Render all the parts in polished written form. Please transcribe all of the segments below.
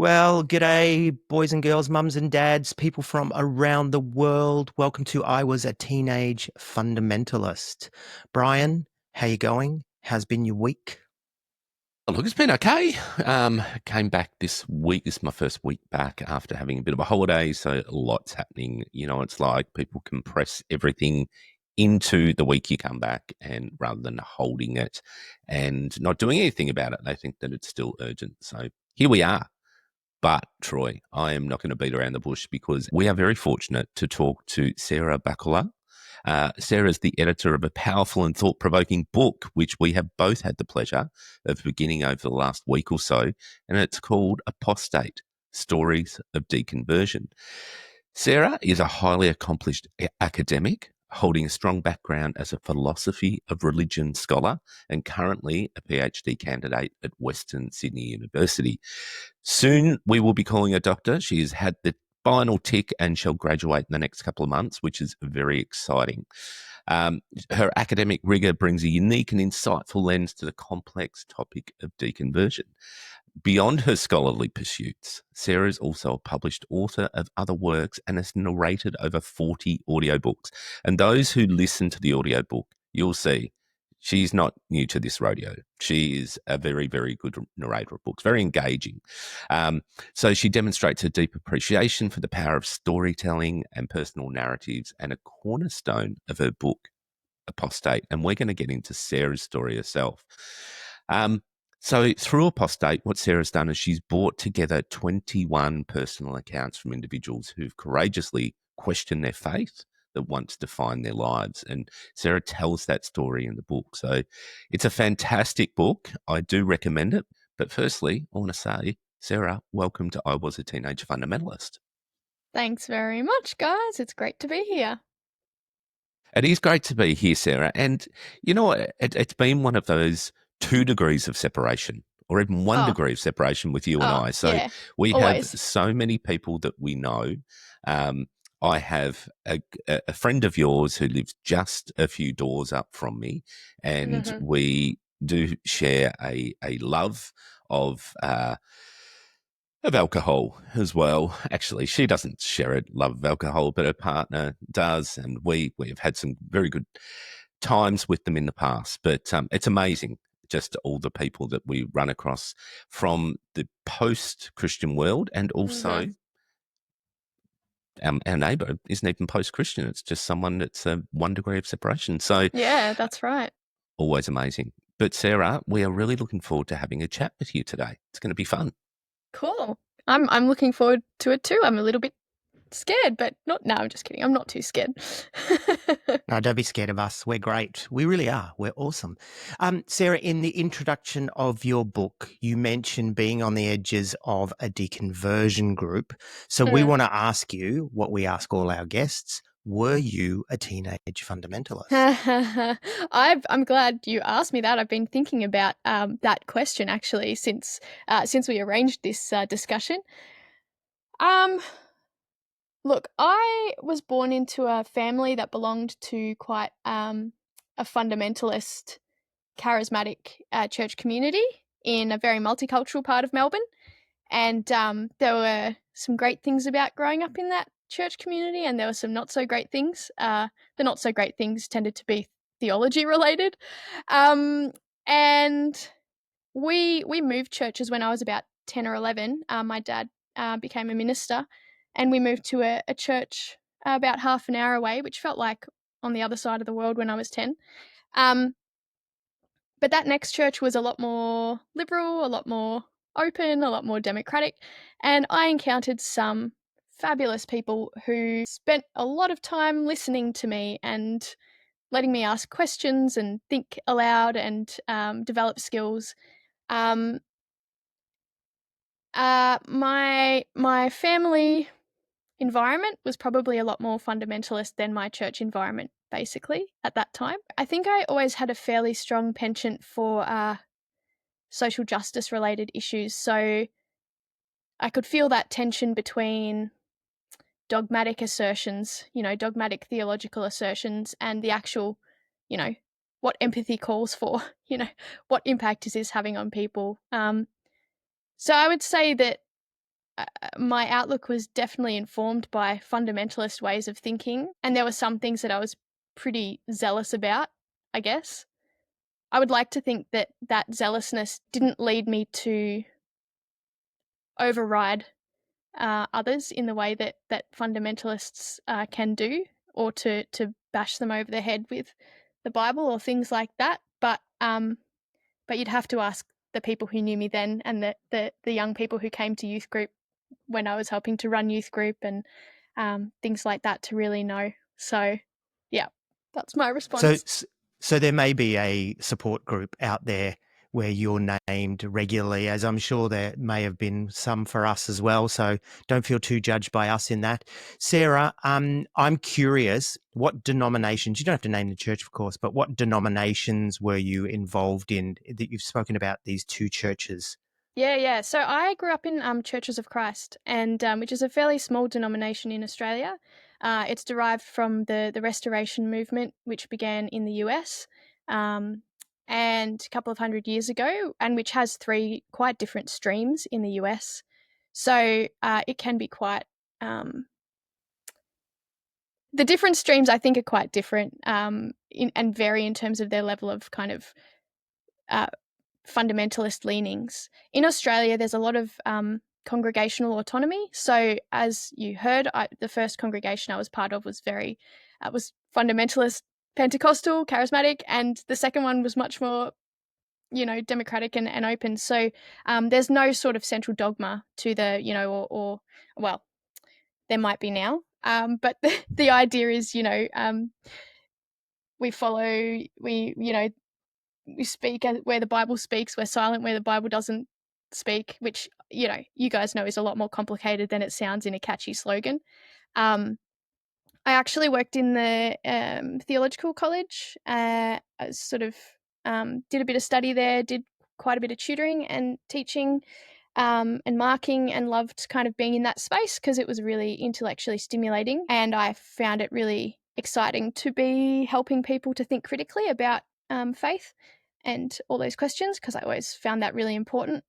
Well, g'day, boys and girls, mums and dads, people from around the world. Welcome to I Was a Teenage Fundamentalist. Brian, how you going? How's been your week? Oh, look, it's been okay. Came back this week. This is my first week back after having a bit of a holiday, so lots happening. You know, it's like people compress everything into the week you come back, and rather than holding it and not doing anything about it, they think that it's still urgent. So here we are. But Troy, I am not going to beat around the bush because we are very fortunate to talk to Sarah Bacola. Sarah is the editor of a powerful and thought provoking book, which we have both had the pleasure of beginning over the last week or so, and it's called Apostate Stories of Deconversion. Sarah is a highly accomplished academic, holding a strong background as a philosophy of religion scholar and currently a PhD candidate at Western Sydney University. Soon we will be calling her doctor. She has had the final tick and shall graduate in the next couple of months, which is very exciting. Um, Her academic rigour brings a unique and insightful lens to the complex topic of deconversion. Beyond her scholarly pursuits, Sarah is also a published author of other works and has narrated over 40 audiobooks. And those who listen to the audiobook, you'll see she's not new to this rodeo. She is a very, very good narrator of books, very engaging. So she demonstrates a deep appreciation for the power of storytelling and personal narratives, and a cornerstone of her book, Apostate. And we're going to get into Sarah's story herself. Um, so through Apostate, what Sarah's done is she's brought together 21 personal accounts from individuals who've courageously questioned their faith that once defined their lives. And Sarah tells that story in the book. So it's a fantastic book. I do recommend it. But firstly, I want to say, Sarah, welcome to I Was a Teenage Fundamentalist. Thanks very much, guys. It's great to be here. It is great to be here, Sarah. And you know, it's been one of those 2 degrees of separation, or even one Oh, degree of separation with you and oh, I. So yeah, we have always. so many people that we know. Um, I have a friend of yours who lives just a few doors up from me, and Mhm. we do share a love of alcohol as well. Actually, she doesn't share a love of alcohol, but her partner does, and we have had some very good times with them in the past. But it's amazing just all the people that we run across from the post-Christian world, and Mhm. also our neighbour isn't even post-Christian. It's just someone that's 1 degree of separation. So Yeah, that's right. always amazing. But Sarah, we are really looking forward to having a chat with you today. It's going to be fun. Cool. I'm looking forward to it too. I'm a little bit scared, but not. No, I'm just kidding. I'm not too scared. No, don't be scared of us. We're great. We really are. We're awesome. Sarah, in the introduction of your book, you mentioned being on the edges of a deconversion group. So we Mm. want to ask you what we ask all our guests. Were you a teenage fundamentalist? I'm glad you asked me that. I've been thinking about that question actually since we arranged this discussion. Um, Look, I was born into a family that belonged to quite a fundamentalist, charismatic church community in a very multicultural part of Melbourne. And there were some great things about growing up in that church community, and there were some not so great things. The not so great things tended to be theology related. Um, and we moved churches when I was about 10 or 11. My dad became a minister, and we moved to a church about half an hour away, which felt like on the other side of the world when I was 10. Um, but that next church was a lot more liberal, a lot more open, a lot more democratic, and I encountered some fabulous people who spent a lot of time listening to me and letting me ask questions and think aloud and develop skills. Um, my family environment was probably a lot more fundamentalist than my church environment, basically, at that time. I think I always had a fairly strong penchant for social justice related issues. So I could feel that tension between dogmatic assertions, dogmatic theological assertions, and the actual, you know, what empathy calls for, what impact is this having on people. So I would say that my outlook was definitely informed by fundamentalist ways of thinking, and there were some things that I was pretty zealous about, I guess. I would like to think that that zealousness didn't lead me to override others in the way that fundamentalists can do, or to bash them over the head with the Bible or things like that. But you'd have to ask the people who knew me then, and the young people who came to youth group when I was helping to run youth group and things like that, to really know. So, yeah, that's my response. So there may be a support group out there where you're named regularly, as I'm sure there may have been some for us as well. So don't feel too judged by us in that. Sarah, I'm curious, what denominations, you don't have to name the church, of course, but what denominations were you involved in that you've spoken about these two churches? Yeah. So I grew up in Churches of Christ, and which is a fairly small denomination in Australia. It's derived from the Restoration movement, which began in the US and a couple of 100 years ago, and which has 3 quite different streams in the US. So it can be quite. The different streams, I think, are quite different and vary in terms of their level of kind of fundamentalist leanings. In Australia, there's a lot of congregational autonomy. So, as you heard, the first congregation I was part of was was fundamentalist, Pentecostal, charismatic, and the second one was much more, democratic and open. So, there's no sort of central dogma to the, or well, there might be now, but the idea is, we follow, we speak where the Bible speaks, we're silent where the Bible doesn't speak, which, you guys know is a lot more complicated than it sounds in a catchy slogan. I actually worked in the theological college. I sort of did a bit of study there, did quite a bit of tutoring and teaching and marking, and loved kind of being in that space because it was really intellectually stimulating, and I found it really exciting to be helping people to think critically about faith and all those questions, because I always found that really important,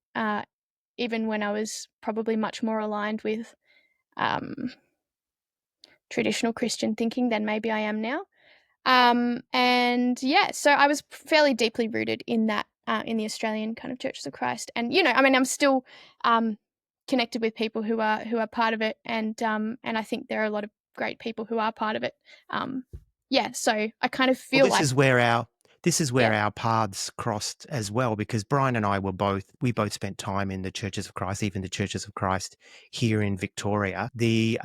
even when I was probably much more aligned with traditional Christian thinking than maybe I am now. And yeah, so I was fairly deeply rooted in that, in the Australian kind of Churches of Christ. And, I'm still connected with people who are part of it. And I think there are a lot of great people who are part of it. Yeah, so I kind of feel This is where Yeah. our paths crossed as well, because Brian and I we both spent time in the Churches of Christ, even the Churches of Christ here in Victoria. The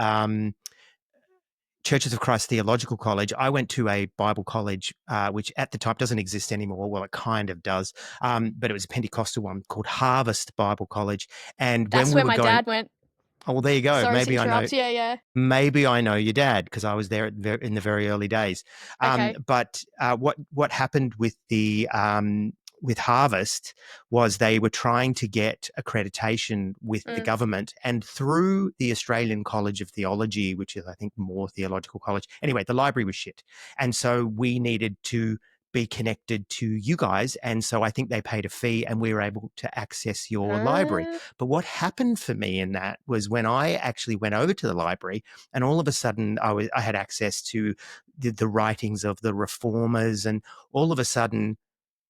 Churches of Christ Theological College. I went to a Bible college, which at the time doesn't exist anymore. Well, it kind of does, but it was a Pentecostal one called Harvest Bible College. And That's when we where were my going, dad went. oh, well, there you go. Sorry to interrupt. Yeah. Maybe I know your dad because I was there in the very early days. Okay. But what happened with the with Harvest was they were trying to get accreditation with the government, and through the Australian College of Theology, which is, I think, more theological college. Anyway, the library was shit, and so we needed to be connected to you guys, and so I think they paid a fee and we were able to access your library. But what happened for me in that was when I actually went over to the library, and all of a sudden I had access to the writings of the reformers, and all of a sudden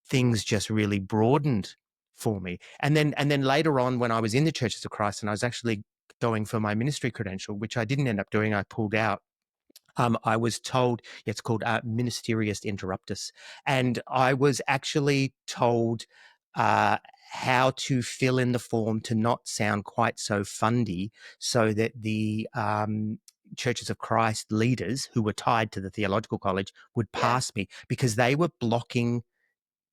things just really broadened for me. And then later on, when I was in the Churches of Christ and I was actually going for my ministry credential, which I didn't end up doing, I pulled out. I was told, it's called Ministerius Interruptus, and I was actually told how to fill in the form to not sound quite so fundy, so that the Churches of Christ leaders who were tied to the theological college would pass me, because they were blocking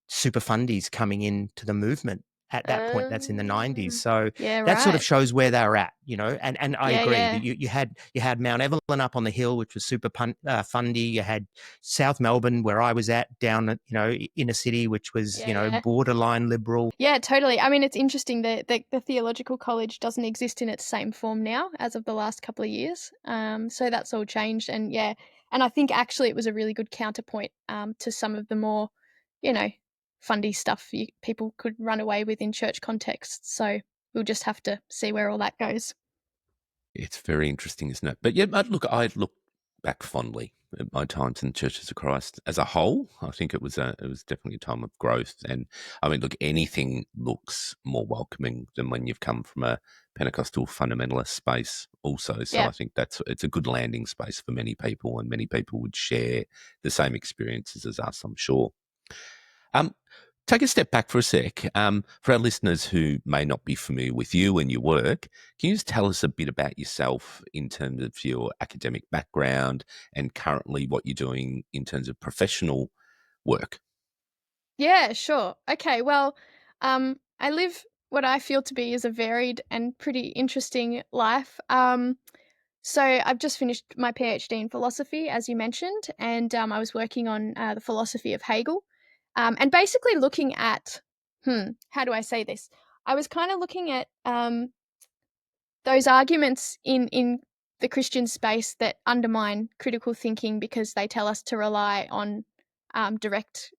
super fundies coming into the movement at that point. That's in the 90s. So Yeah, that sort of right. shows where they're at, and I agree Yeah. that you had Mount Evelyn up on the hill, which was super fundy. You had South Melbourne, where I was at, down at, inner city, which was, Yeah. borderline liberal. Yeah, totally. I mean, it's interesting that the theological college doesn't exist in its same form now as of the last couple of years. So that's all changed, and yeah, and I think actually it was a really good counterpoint to some of the more, fundy stuff people could run away with in church contexts. So we'll just have to see where all that goes. It's very interesting, isn't it? But yeah, I look back fondly at my times in the Churches of Christ as a whole. I think it was definitely a time of growth. And I mean, look, anything looks more welcoming than when you've come from a Pentecostal fundamentalist space also. So Yeah. I think it's a good landing space for many people, and many people would share the same experiences as us, I'm sure. Um, Take a step back for a sec. For our listeners who may not be familiar with you and your work, can you just tell us a bit about yourself in terms of your academic background and currently what you're doing in terms of professional work? Yeah, sure. Okay, well, I live what I feel to be is a varied and pretty interesting life. So I've just finished my PhD in philosophy, as you mentioned, and I was working on the philosophy of Hegel, and basically looking at, how do I say this? I was kind of looking at those arguments in the Christian space that undermine critical thinking because they tell us to rely on direct,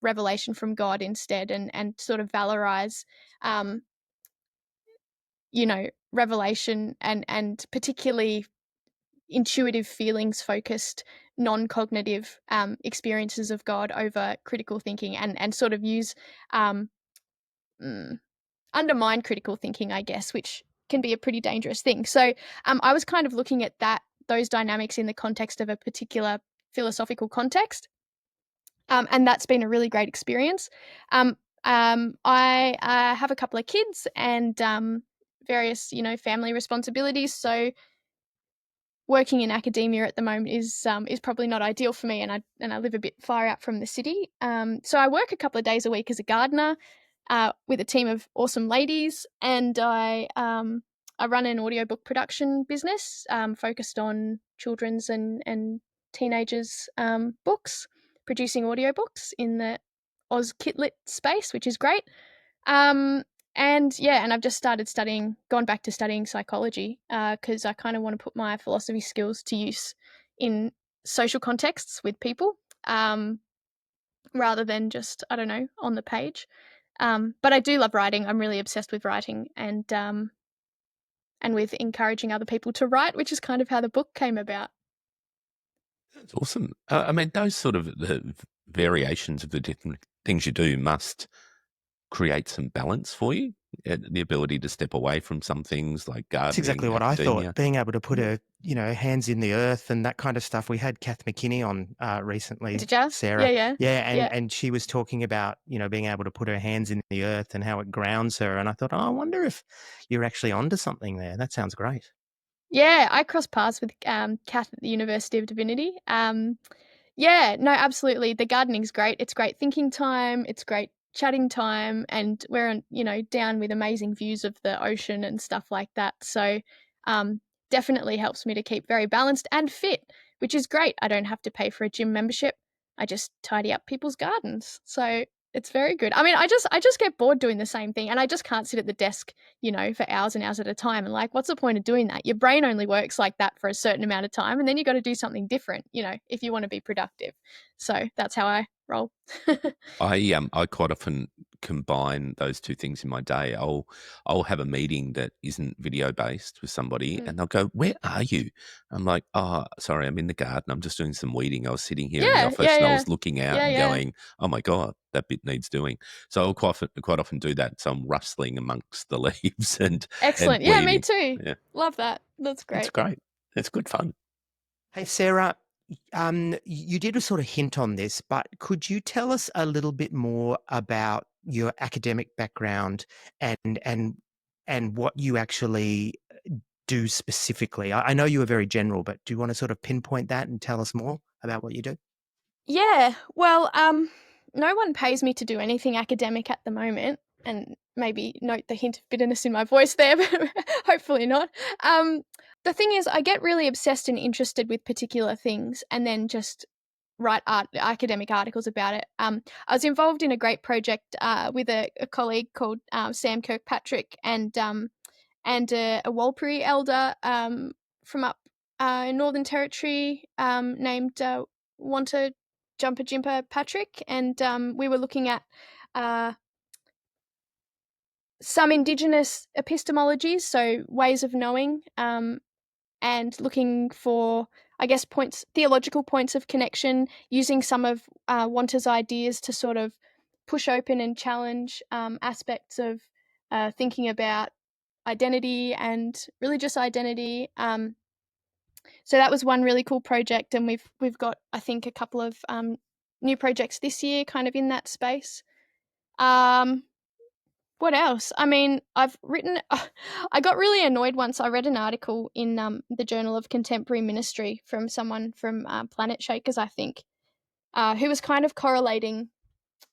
revelation from God instead, and sort of valorize, um, revelation and particularly intuitive feelings focused non-cognitive experiences of God over critical thinking, and sort of use um, mm, undermine critical thinking, I guess, which can be a pretty dangerous thing. So I was kind of looking at those dynamics in the context of a particular philosophical context, and that's been a really great experience. I have a couple of kids and various, family responsibilities, so working in academia at the moment is probably not ideal for me, and I live a bit far out from the city. So I work a couple of days a week as a gardener with a team of awesome ladies, and I run an audiobook production business focused on children's and teenagers' books, producing audiobooks in the Oz Kitlit space, which is great. Um, and I've just gone back to studying psychology because I kind of want to put my philosophy skills to use in social contexts with people, um, rather than just, I don't know, on the page. But I do love writing. I'm really obsessed with writing and with encouraging other people to write, which is kind of how the book came about. That's awesome. I mean, those sort of the variations of the different things you do must create some balance for you. The ability to step away from some things like That's exactly gardening, what I academia. thought. Being able to put Mm. hands in the earth and that kind of stuff. We had Kath McKinney on recently, Did ya? Sarah. Yeah, yeah, Yeah, yeah. and she was talking about, being able to put her hands in the earth and how it grounds her. And I thought, I wonder if you're actually onto something there. That sounds great. Yeah, I crossed paths with Kath at the University of Divinity. Yeah, no, absolutely. The gardening's great. It's great thinking time. It's great chatting time, and we're down with amazing views of the ocean and stuff like that. So, um, definitely helps me to keep very balanced and fit, which is great. I don't have to pay for a gym membership. I just tidy up people's gardens. So it's very good. I mean, I just get bored doing the same thing, and I just can't sit at the desk, for hours and hours at a time. And like, what's the point of doing that? Your brain only works like that for a certain amount of time, and then you got to do something different, if you want to be productive. So that's how I roll. I quite often combine those two things in my day. I'll have a meeting that isn't video based with somebody, Mm. and they'll go, "Where are you?" I'm like, "Oh, sorry, I'm in the garden. I'm just doing some weeding. I was sitting here in the Yeah, office yeah, and I yeah, was looking out yeah, and yeah. going, oh my god, that bit needs doing." So I'll quite often do that. So I'm rustling amongst the leaves and Excellent. Yeah, me weeding. too. Yeah, Love that. That's it's great. great. It's good fun. Hey, Sarah, you did a sort of hint on this, but could you tell us a little bit more about your academic background and and and what you actually do specifically? I know you were very general, but do you want to sort of pinpoint that and tell us more about what you do? Yeah. Well, no one pays me to do anything academic at the moment, and maybe note the hint of bitterness in my voice there, but hopefully not. Um, the thing is, I get really obsessed and interested with particular things, and then just write academic articles about it. I was involved in a great project with a colleague called Sam Kirkpatrick and a Warlpiri elder from up in Northern Territory named Wanta Jumper Jimper Patrick, and we were looking at uh, some Indigenous epistemologies, so ways of knowing and looking for, I guess, theological points of connection, using some of Wanta's ideas to sort of push open and challenge aspects of thinking about identity and religious identity. So that was one really cool project, and we've got, I think, a couple of new projects this year kind of in that space. What else? I mean, I've written I got really annoyed once. I read an article in the Journal of Contemporary Ministry from someone from Planet Shakers, I think, who was kind of correlating.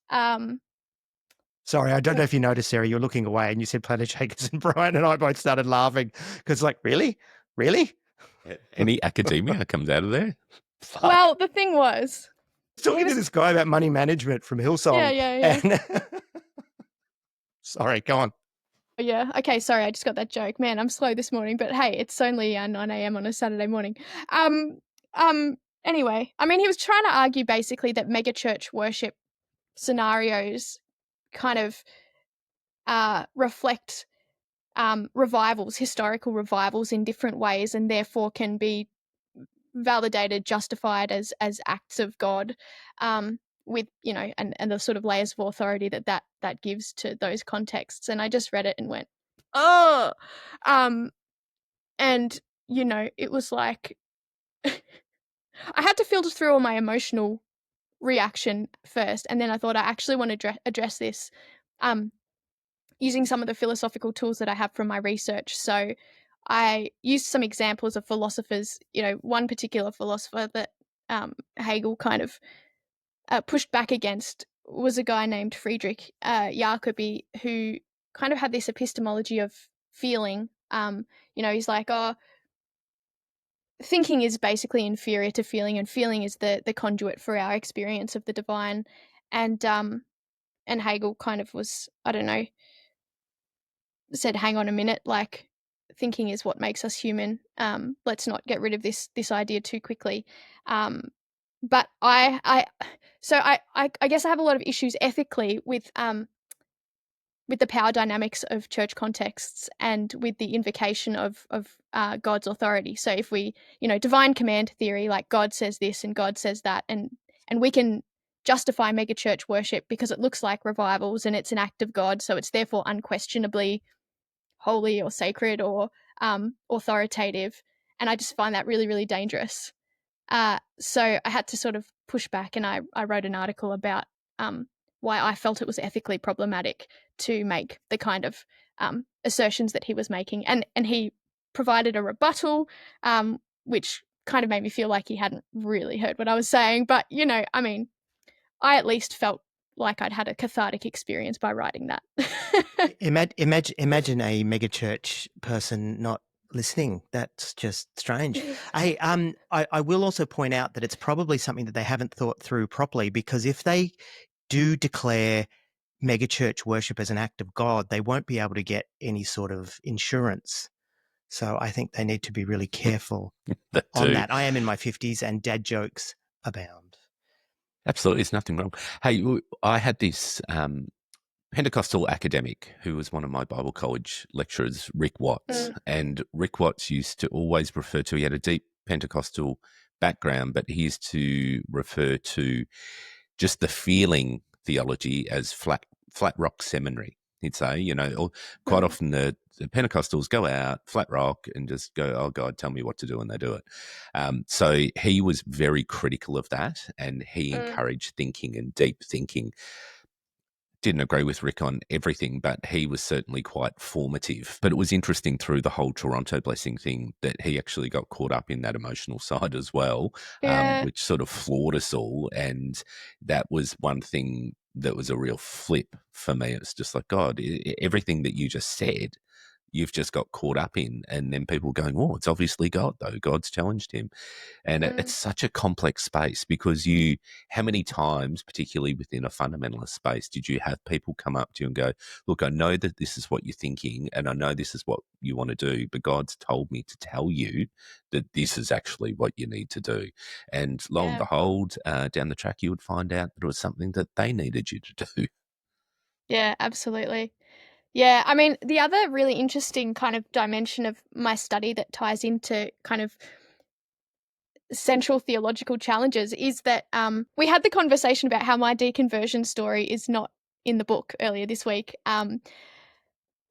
Sorry, I don't know if you noticed, Sarah, you're looking away and you said Planet Shakers, and Brian and I both started laughing because, like, really? Any academia comes out of there? Fuck. Well, the thing was, talking to this guy about money management from Hillsong. Yeah. And sorry, go on. Yeah. Okay. Sorry, I just got that joke. Man, I'm slow this morning, but hey, it's only 9 a.m. on a Saturday morning. Anyway, I mean, he was trying to argue basically that megachurch worship scenarios kind of reflect revivals, historical revivals in different ways, and therefore can be validated, justified as acts of God, with, you know, and the sort of layers of authority that gives to those contexts. And I just read it and went, oh, and you know, it was like I had to filter through all my emotional reaction first, and then I thought I actually want to address this using some of the philosophical tools that I have from my research. So I used some examples of philosophers. You know, one particular philosopher that Hegel kind of pushed back against was a guy named Friedrich Jacobi, who kind of had this epistemology of feeling. You know, he's like, oh, thinking is basically inferior to feeling, and feeling is the conduit for our experience of the divine. And Hegel kind of was, I don't know, said, hang on a minute, like, thinking is what makes us human. Let's not get rid of this idea too quickly. But I guess I have a lot of issues ethically with the power dynamics of church contexts and with the invocation of God's authority. So if we, you know, divine command theory, like God says this and God says that, and we can justify megachurch worship because it looks like revivals and it's an act of God, so it's therefore unquestionably holy or sacred or authoritative. And I just find that really, really dangerous. So I had to sort of push back, and I wrote an article about why I felt it was ethically problematic to make the kind of assertions that he was making. And he provided a rebuttal, which kind of made me feel like he hadn't really heard what I was saying. But, you know, I mean, I at least felt like I'd had a cathartic experience by writing that. Imagine a megachurch person not listening. That's just strange. I will also point out that it's probably something that they haven't thought through properly, because if they do declare megachurch worship as an act of God, they won't be able to get any sort of insurance. So I think they need to be really careful on that. I am in my 50s and dad jokes abound. Absolutely, there's nothing wrong. Hey, I had this Pentecostal academic who was one of my Bible college lecturers, Rick Watts. And Rick Watts used to always refer to, he had a deep Pentecostal background, but he used to refer to just the feeling theology as flat rock seminary. He'd say, you know, quite often the Pentecostals go out, flat rock, and just go, oh, God, tell me what to do, and they do it. So he was very critical of that, and he encouraged thinking and deep thinking. Didn't agree with Rick on everything, but he was certainly quite formative. But it was interesting through the whole Toronto blessing thing that he actually got caught up in that emotional side as well, which sort of floored us all. And that was one thing that was a real flip for me. It's just like, God, everything that you just said, you've just got caught up in. And then people going, oh, it's obviously God, though. God's challenged him. And it's such a complex space, because how many times, particularly within a fundamentalist space, did you have people come up to you and go, look, I know that this is what you're thinking, and I know this is what you want to do, but God's told me to tell you that this is actually what you need to do. And lo and behold, down the track, you would find out that it was something that they needed you to do. Yeah, absolutely. Yeah, I mean, the other really interesting kind of dimension of my study that ties into kind of central theological challenges is that we had the conversation about how my deconversion story is not in the book earlier this week. And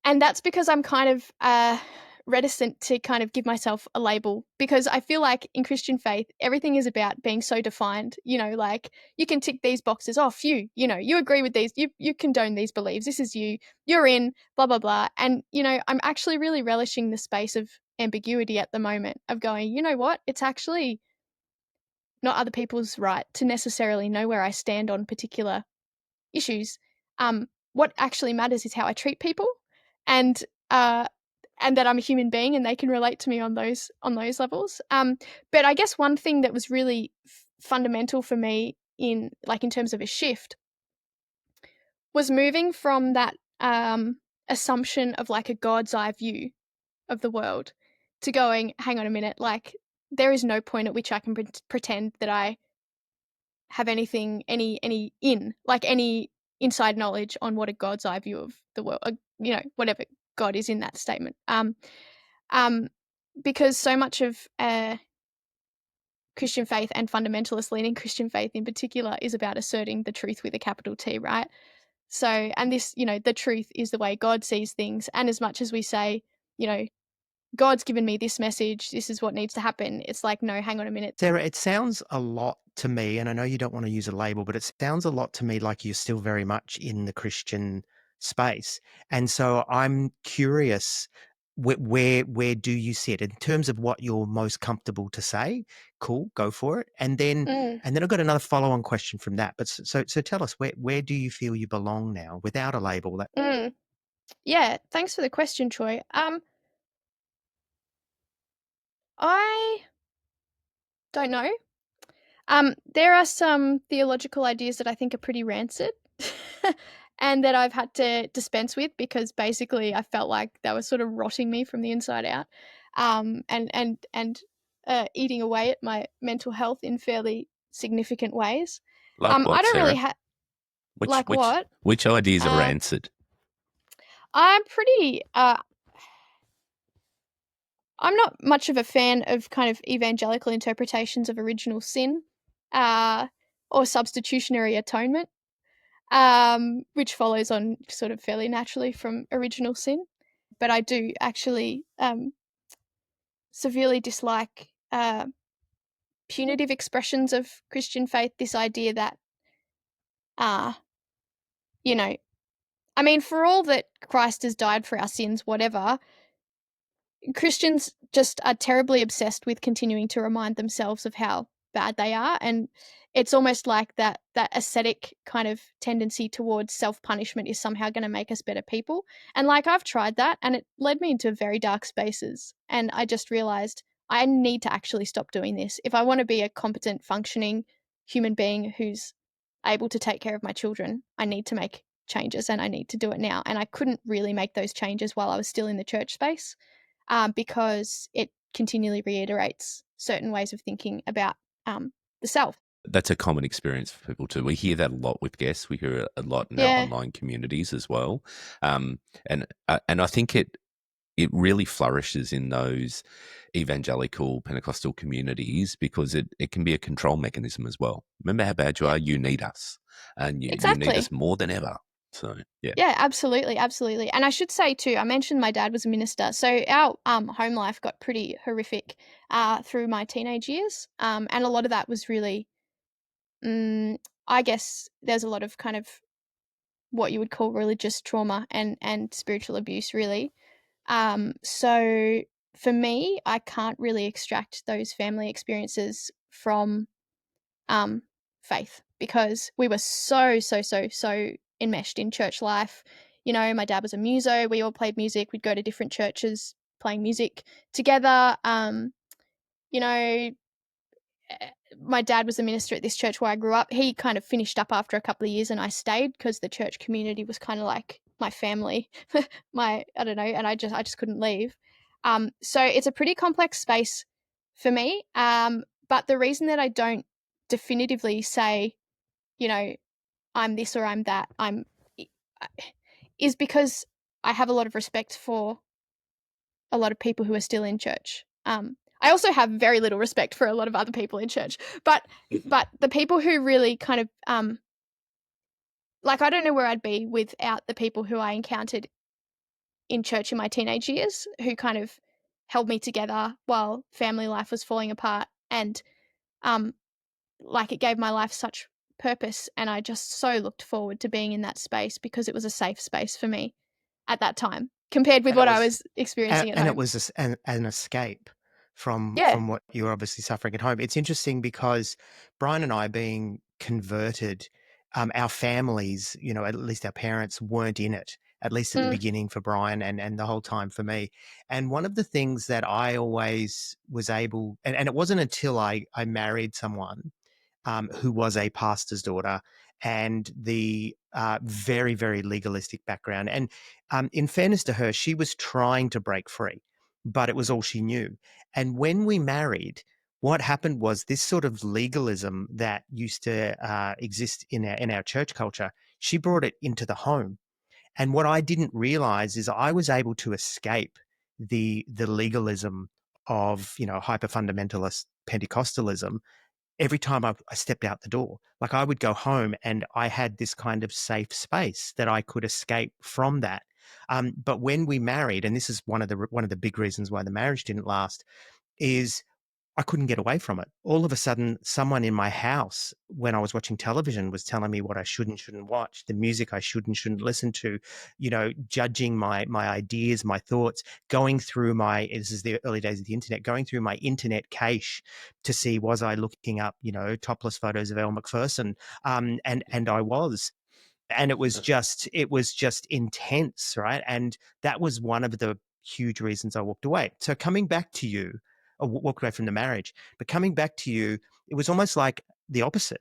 that's because I'm kind of reticent to kind of give myself a label, because I feel like in Christian faith, everything is about being so defined. You know, like you can tick these boxes off. You know, you agree with these, you condone these beliefs. This is you're in, blah, blah, blah. And, you know, I'm actually really relishing the space of ambiguity at the moment of going, you know what, it's actually not other people's right to necessarily know where I stand on particular issues. What actually matters is how I treat people, and uh, and that I'm a human being and they can relate to me on those levels. But I guess one thing that was really fundamental for me in terms of a shift was moving from that assumption of like a God's eye view of the world to going, hang on a minute, like there is no point at which I can pretend that I have anything, any inside knowledge on what a God's eye view of the world, you know, whatever God is in that statement. Because so much of Christian faith and fundamentalist leaning Christian faith in particular is about asserting the truth with a capital T, right? So, and this, you know, the truth is the way God sees things. And as much as we say, you know, God's given me this message, this is what needs to happen, it's like, no, hang on a minute. Sarah, it sounds a lot to me, and I know you don't want to use a label, but it sounds a lot to me like you're still very much in the Christian space. And so I'm curious, where do you sit in terms of what you're most comfortable to say? Cool, go for it. And then I've got another follow-on question from that. But so tell us, where do you feel you belong now without a label? Yeah, thanks for the question, Troy. I don't know. There are some theological ideas that I think are pretty rancid and that I've had to dispense with because basically I felt like they were sort of rotting me from the inside out, and eating away at my mental health in fairly significant ways. Like I what, don't really Sarah? have Which like which what. which ideas are Uh, rancid? I'm pretty. I'm not much of a fan of kind of evangelical interpretations of original sin, or substitutionary atonement, which follows on sort of fairly naturally from original sin. But I do actually severely dislike punitive expressions of Christian faith. This idea that, you know, I mean, for all that Christ has died for our sins, whatever, Christians just are terribly obsessed with continuing to remind themselves of how bad they are, and it's almost like that ascetic kind of tendency towards self-punishment is somehow going to make us better people. And like I've tried that and it led me into very dark spaces, and I just realized I need to actually stop doing this if I want to be a competent functioning human being who's able to take care of my children. I need to make changes and I need to do it now, and I couldn't really make those changes while I was still in the church space, because it continually reiterates certain ways of thinking about the self. That's a common experience for people too. We hear that a lot with guests. We hear it a lot in our Yeah. online communities as well. And I think it really flourishes in those evangelical Pentecostal communities because it can be a control mechanism as well. Remember how bad you Yeah. are? You need us, and you need Exactly. us more than ever. So yeah. Yeah, absolutely, absolutely. And I should say too, I mentioned my dad was a minister, so our home life got pretty horrific through my teenage years, and a lot of that was really, I guess, there's a lot of kind of what you would call religious trauma and spiritual abuse, really. So for me, I can't really extract those family experiences from faith because we were so enmeshed in church life. You know, my dad was a muso. We all played music. We'd go to different churches playing music together. You know, my dad was a minister at this church where I grew up. He kind of finished up after a couple of years and I stayed because the church community was kind of like my family. I don't know, and I just couldn't leave. So it's a pretty complex space for me. But the reason that I don't definitively say, you know, I'm this or I'm that, is because I have a lot of respect for a lot of people who are still in church. I also have very little respect for a lot of other people in church, but the people who really kind of like, I don't know where I'd be without the people who I encountered in church in my teenage years, who kind of held me together while family life was falling apart, and like, it gave my life such purpose, and I just so looked forward to being in that space because it was a safe space for me at that time compared with And it what I was was experiencing at and it home. was an escape Yeah. from what you were obviously suffering at home. It's interesting because Brian and I being converted, our families, you know, at least our parents weren't in it, at least at the Mm. beginning for Brian and the whole time for me. And one of the things that I always was able, and it wasn't until I married someone who was a pastor's daughter, and the very, very legalistic background. And in fairness to her, she was trying to break free, but it was all she knew. And when we married, what happened was this sort of legalism that used to exist in our church culture, she brought it into the home. And what I didn't realize is I was able to escape the legalism of, you know, hyper fundamentalist Pentecostalism every time I stepped out the door. Like, I would go home and I had this kind of safe space that I could escape from that. But when we married, and this is one of the big reasons why the marriage didn't last, is I couldn't get away from it. All of a sudden, someone in my house, when I was watching television, was telling me what I should and shouldn't watch, the music I should and shouldn't listen to, you know, judging my ideas, my thoughts, going through this is the early days of the internet, going through my internet cache to see, was I looking up, you know, topless photos of Elle Macpherson? And I was. And it was just intense, right? And that was one of the huge reasons I walked away. So coming back to you, I walked away from the marriage, but coming back to you, it was almost like the opposite.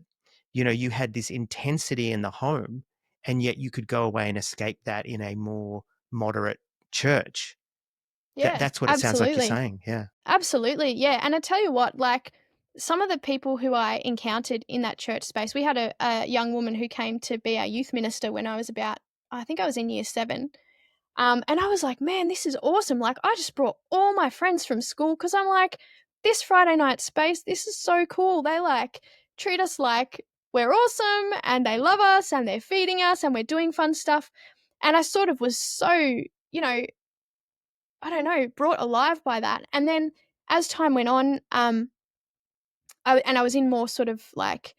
You know, you had this intensity in the home, and yet you could go away and escape that in a more moderate church. Yeah, That's what it sounds like you're absolutely. saying. Yeah. Absolutely, yeah, and I tell you what, like, some of the people who I encountered in that church space, we had a young woman who came to be our youth minister when I was about, I think I was in year 7, and I was like, "Man, this is awesome." Like, I just brought all my friends from school because 'cause I'm like, "This Friday night space, this is so cool." They, like, treat us like we're awesome, and they love us, and they're feeding us, and we're doing fun stuff, and I sort of was so, you know, I don't know, brought alive by that, and then as time went on, I was in more sort of, like,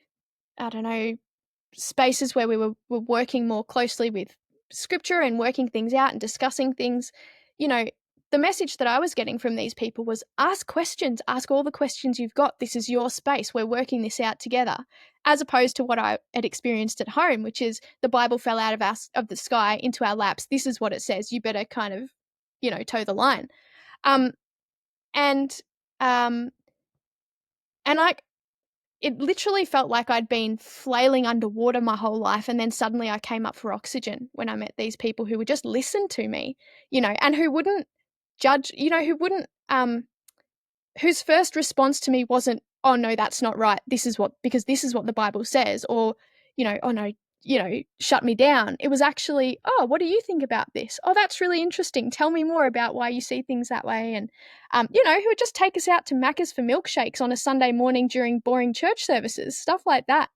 I don't know, spaces where we were working more closely with scripture and working things out and discussing things. You know, the message that I was getting from these people was, ask questions, ask all the questions you've got. This is your space. We're working this out together. As opposed to what I had experienced at home, which is the Bible fell out of the sky into our laps. This is what it says. You better kind of, you know, toe the line. Um, and um, and like, it literally felt like I'd been flailing underwater my whole life, and then suddenly I came up for oxygen when I met these people who would just listen to me, you know, and who wouldn't judge, you know, who wouldn't whose first response to me wasn't, "Oh no, that's not right. This is what because this is what the Bible says," or, you know, "Oh no, you know, shut me down." It was actually, "Oh, what do you think about this? Oh, that's really interesting. Tell me more about why you see things that way." And you know, who would just take us out to Macca's for milkshakes on a Sunday morning during boring church services, stuff like that.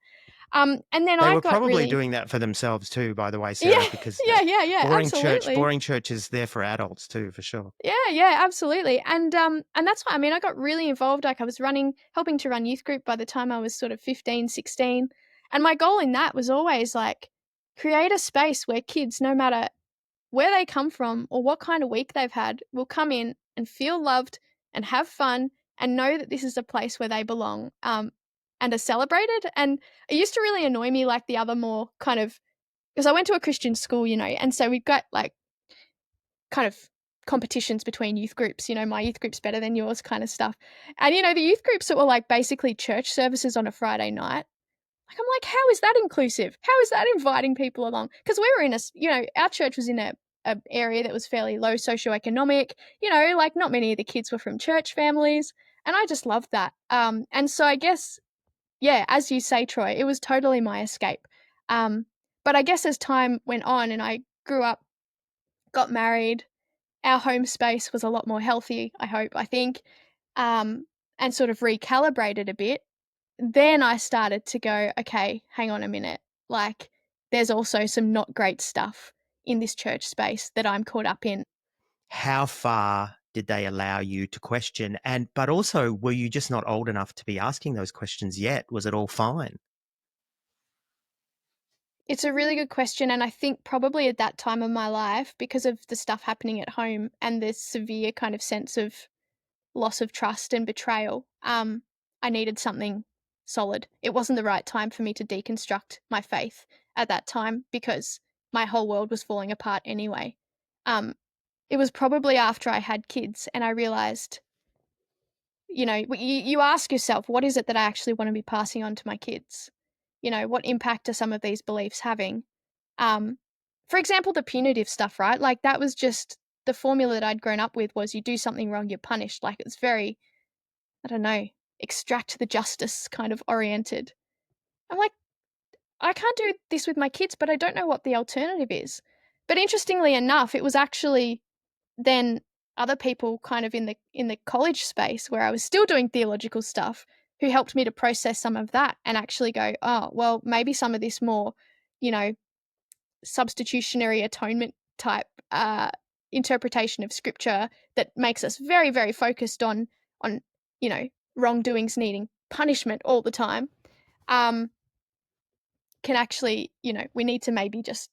And then They I were got probably really, doing that for themselves too, by the way, yeah, Sarah, because yeah, absolutely. boring church is there for adults too, for sure. Yeah, absolutely. And that's why, I mean, I got really involved. Like, I was helping to run youth group by the time I was sort of 15, 16. And my goal in that was always like, create a space where kids, no matter where they come from or what kind of week they've had, will come in and feel loved and have fun and know that this is a place where they belong, and are celebrated. And it used to really annoy me, like, the other more kind of, because I went to a Christian school, you know, and so we've got like kind of competitions between youth groups, you know, my youth group's better than yours kind of stuff. And, you know, the youth groups that were like basically church services on a Friday night, like, I'm like, how is that inclusive? How is that inviting people along? Because we were in you know, our church was in a area that was fairly low socioeconomic, you know, like, not many of the kids were from church families. And I just loved that. And so I guess, yeah, as you say, Troy, it was totally my escape. But I guess as time went on and I grew up, got married. Our home space was a lot more healthy, I think, and sort of recalibrated a bit. Then I started to go, okay, hang on a minute. Like, there's also some not great stuff in this church space that I'm caught up in. How far did they allow you to question? But also, were you just not old enough to be asking those questions yet? Was it all fine? It's a really good question, and I think probably at that time of my life, because of the stuff happening at home and the severe kind of sense of loss of trust and betrayal, I needed something solid. It wasn't the right time for me to deconstruct my faith at that time because my whole world was falling apart anyway. It was probably after I had kids and I realized, you ask yourself, what is it that I actually want to be passing on to my kids? What impact are some of these beliefs having? For example, the punitive stuff, right? Like, that was just the formula that I'd grown up with, was you do something wrong, you're punished. Like, it's very, I don't know, extract the justice kind of oriented. I'm like, I can't do this with my kids, but I don't know what the alternative is. But interestingly enough, it was actually then other people kind of in the college space where I was still doing theological stuff who helped me to process some of that and actually go, oh, well, maybe some of this more, substitutionary atonement type interpretation of scripture that makes us very, very focused on wrongdoings needing punishment all the time, can actually, we need to maybe just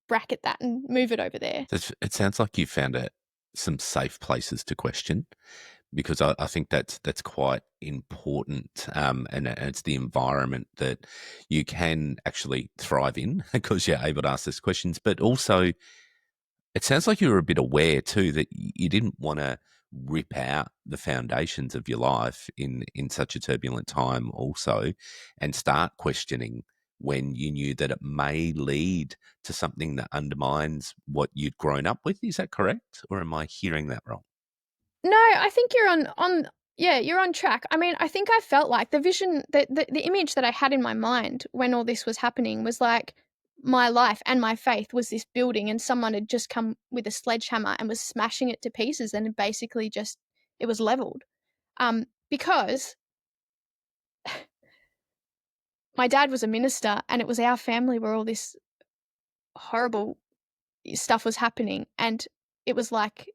bracket that and move it over there. It sounds like you found some safe places to question, because I think that's quite important, and it's the environment that you can actually thrive in because you're able to ask those questions. But also, it sounds like you were a bit aware too that you didn't want to rip out the foundations of your life in such a turbulent time also, and start questioning when you knew that it may lead to something that undermines what you'd grown up with. Is that correct? Or am I hearing that wrong? No, I think you're you're on track. I mean, I think I felt like the vision, the image that I had in my mind when all this was happening was like my life and my faith was this building, and someone had just come with a sledgehammer and was smashing it to pieces, and basically just it was leveled. Because my dad was a minister, and it was our family where all this horrible stuff was happening, and it was like,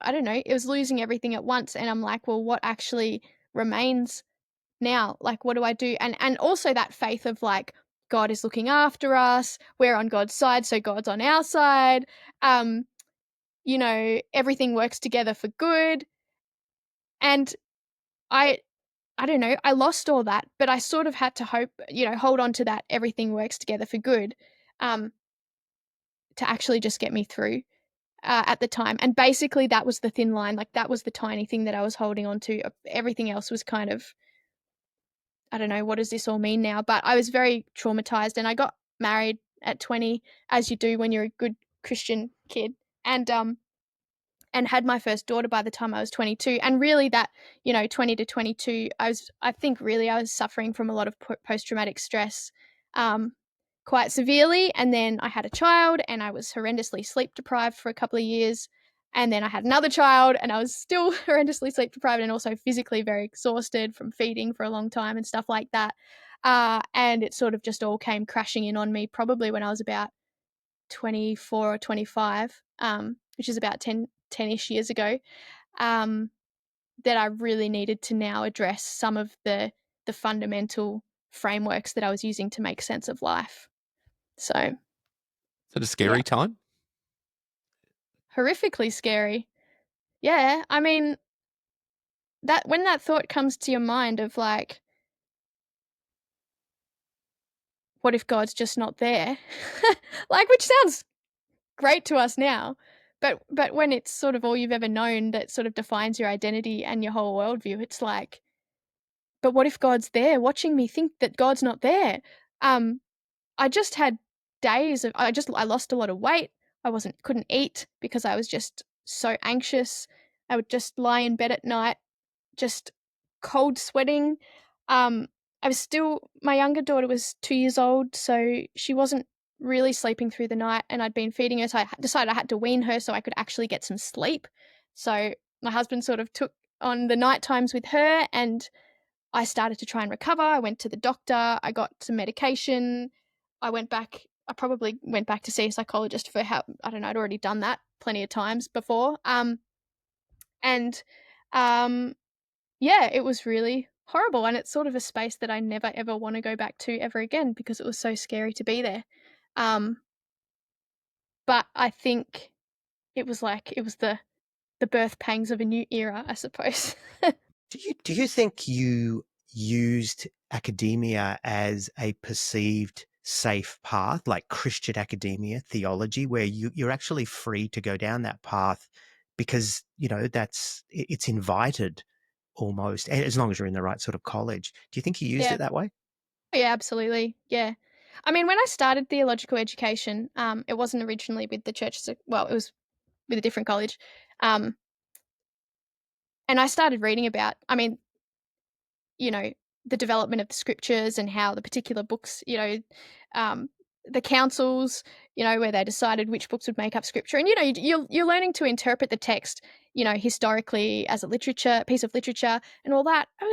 I don't know, it was losing everything at once, and I'm like, well, what actually remains now? Like, what do I do? And also that faith of like, God is looking after us, we're on God's side, so God's on our side. Everything works together for good. And I don't know, I lost all that, but I sort of had to hold on to that everything works together for good, to actually just get me through at the time. And basically that was the thin line. Like, that was the tiny thing that I was holding on to. Everything else was kind of, I don't know, what does this all mean now? But I was very traumatized, and I got married at 20, as you do when you're a good Christian kid, and had my first daughter by the time I was 22. And really that, 20 to 22, I was suffering from a lot of post-traumatic stress, quite severely. And then I had a child, and I was horrendously sleep deprived for a couple of years. And then I had another child, and I was still horrendously sleep deprived and also physically very exhausted from feeding for a long time and stuff like that. And it sort of just all came crashing in on me probably when I was about 24 or 25, which is about 10-ish years ago, that I really needed to now address some of the fundamental frameworks that I was using to make sense of life. So, Is it a scary time? Horrifically scary. Yeah, I mean, that when that thought comes to your mind of like, what if God's just not there? Like, which sounds great to us now, but when it's sort of all you've ever known that sort of defines your identity and your whole worldview, it's like, but what if God's there watching me think that God's not there? I just had days of I lost a lot of weight. Couldn't eat because I was just so anxious. I would just lie in bed at night, just cold sweating. My younger daughter was 2 years old, so she wasn't really sleeping through the night, and I'd been feeding her, so I decided I had to wean her so I could actually get some sleep. So my husband sort of took on the night times with her, and I started to try and recover. I went to the doctor, I got some medication. I probably went back to see a psychologist for how, I don't know, I'd already done that plenty of times before. And yeah, it was really horrible, and it's sort of a space that I never ever want to go back to ever again because it was so scary to be there. But I think it was the birth pangs of a new era, I suppose. Do you think you used academia as a perceived safe path, like Christian academia, theology, where you're actually free to go down that path because, it's invited almost, as long as you're in the right sort of college. Do you think you used Yeah. it that way? Yeah, absolutely. Yeah. I mean, when I started theological education, it wasn't originally with the church. Well, it was with a different college. And I started reading about, I mean, the development of the scriptures and how the particular books, the councils, where they decided which books would make up scripture. And, you're learning to interpret the text, historically as a piece of literature and all that. I'm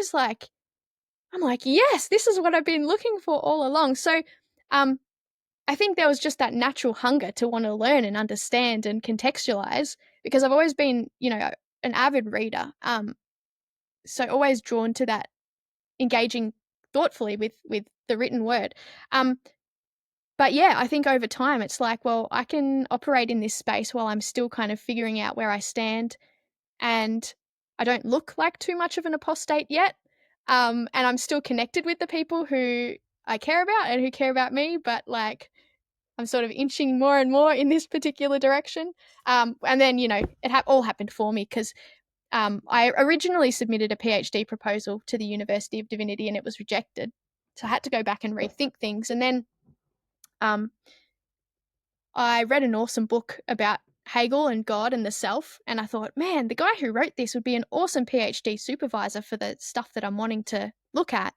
like, yes, this is what I've been looking for all along. So, I think there was just that natural hunger to want to learn and understand and contextualize because I've always been, an avid reader. So always drawn to that engaging thoughtfully with the written word. But yeah, I think over time it's like, well, I can operate in this space while I'm still kind of figuring out where I stand, and I don't look like too much of an apostate yet. And I'm still connected with the people who I care about and who care about me, but like I'm sort of inching more and more in this particular direction. And then, it all happened for me because I originally submitted a PhD proposal to the University of Divinity and it was rejected. So I had to go back and rethink things. And then I read an awesome book about Hegel and God and the self. And I thought, man, the guy who wrote this would be an awesome PhD supervisor for the stuff that I'm wanting to look at.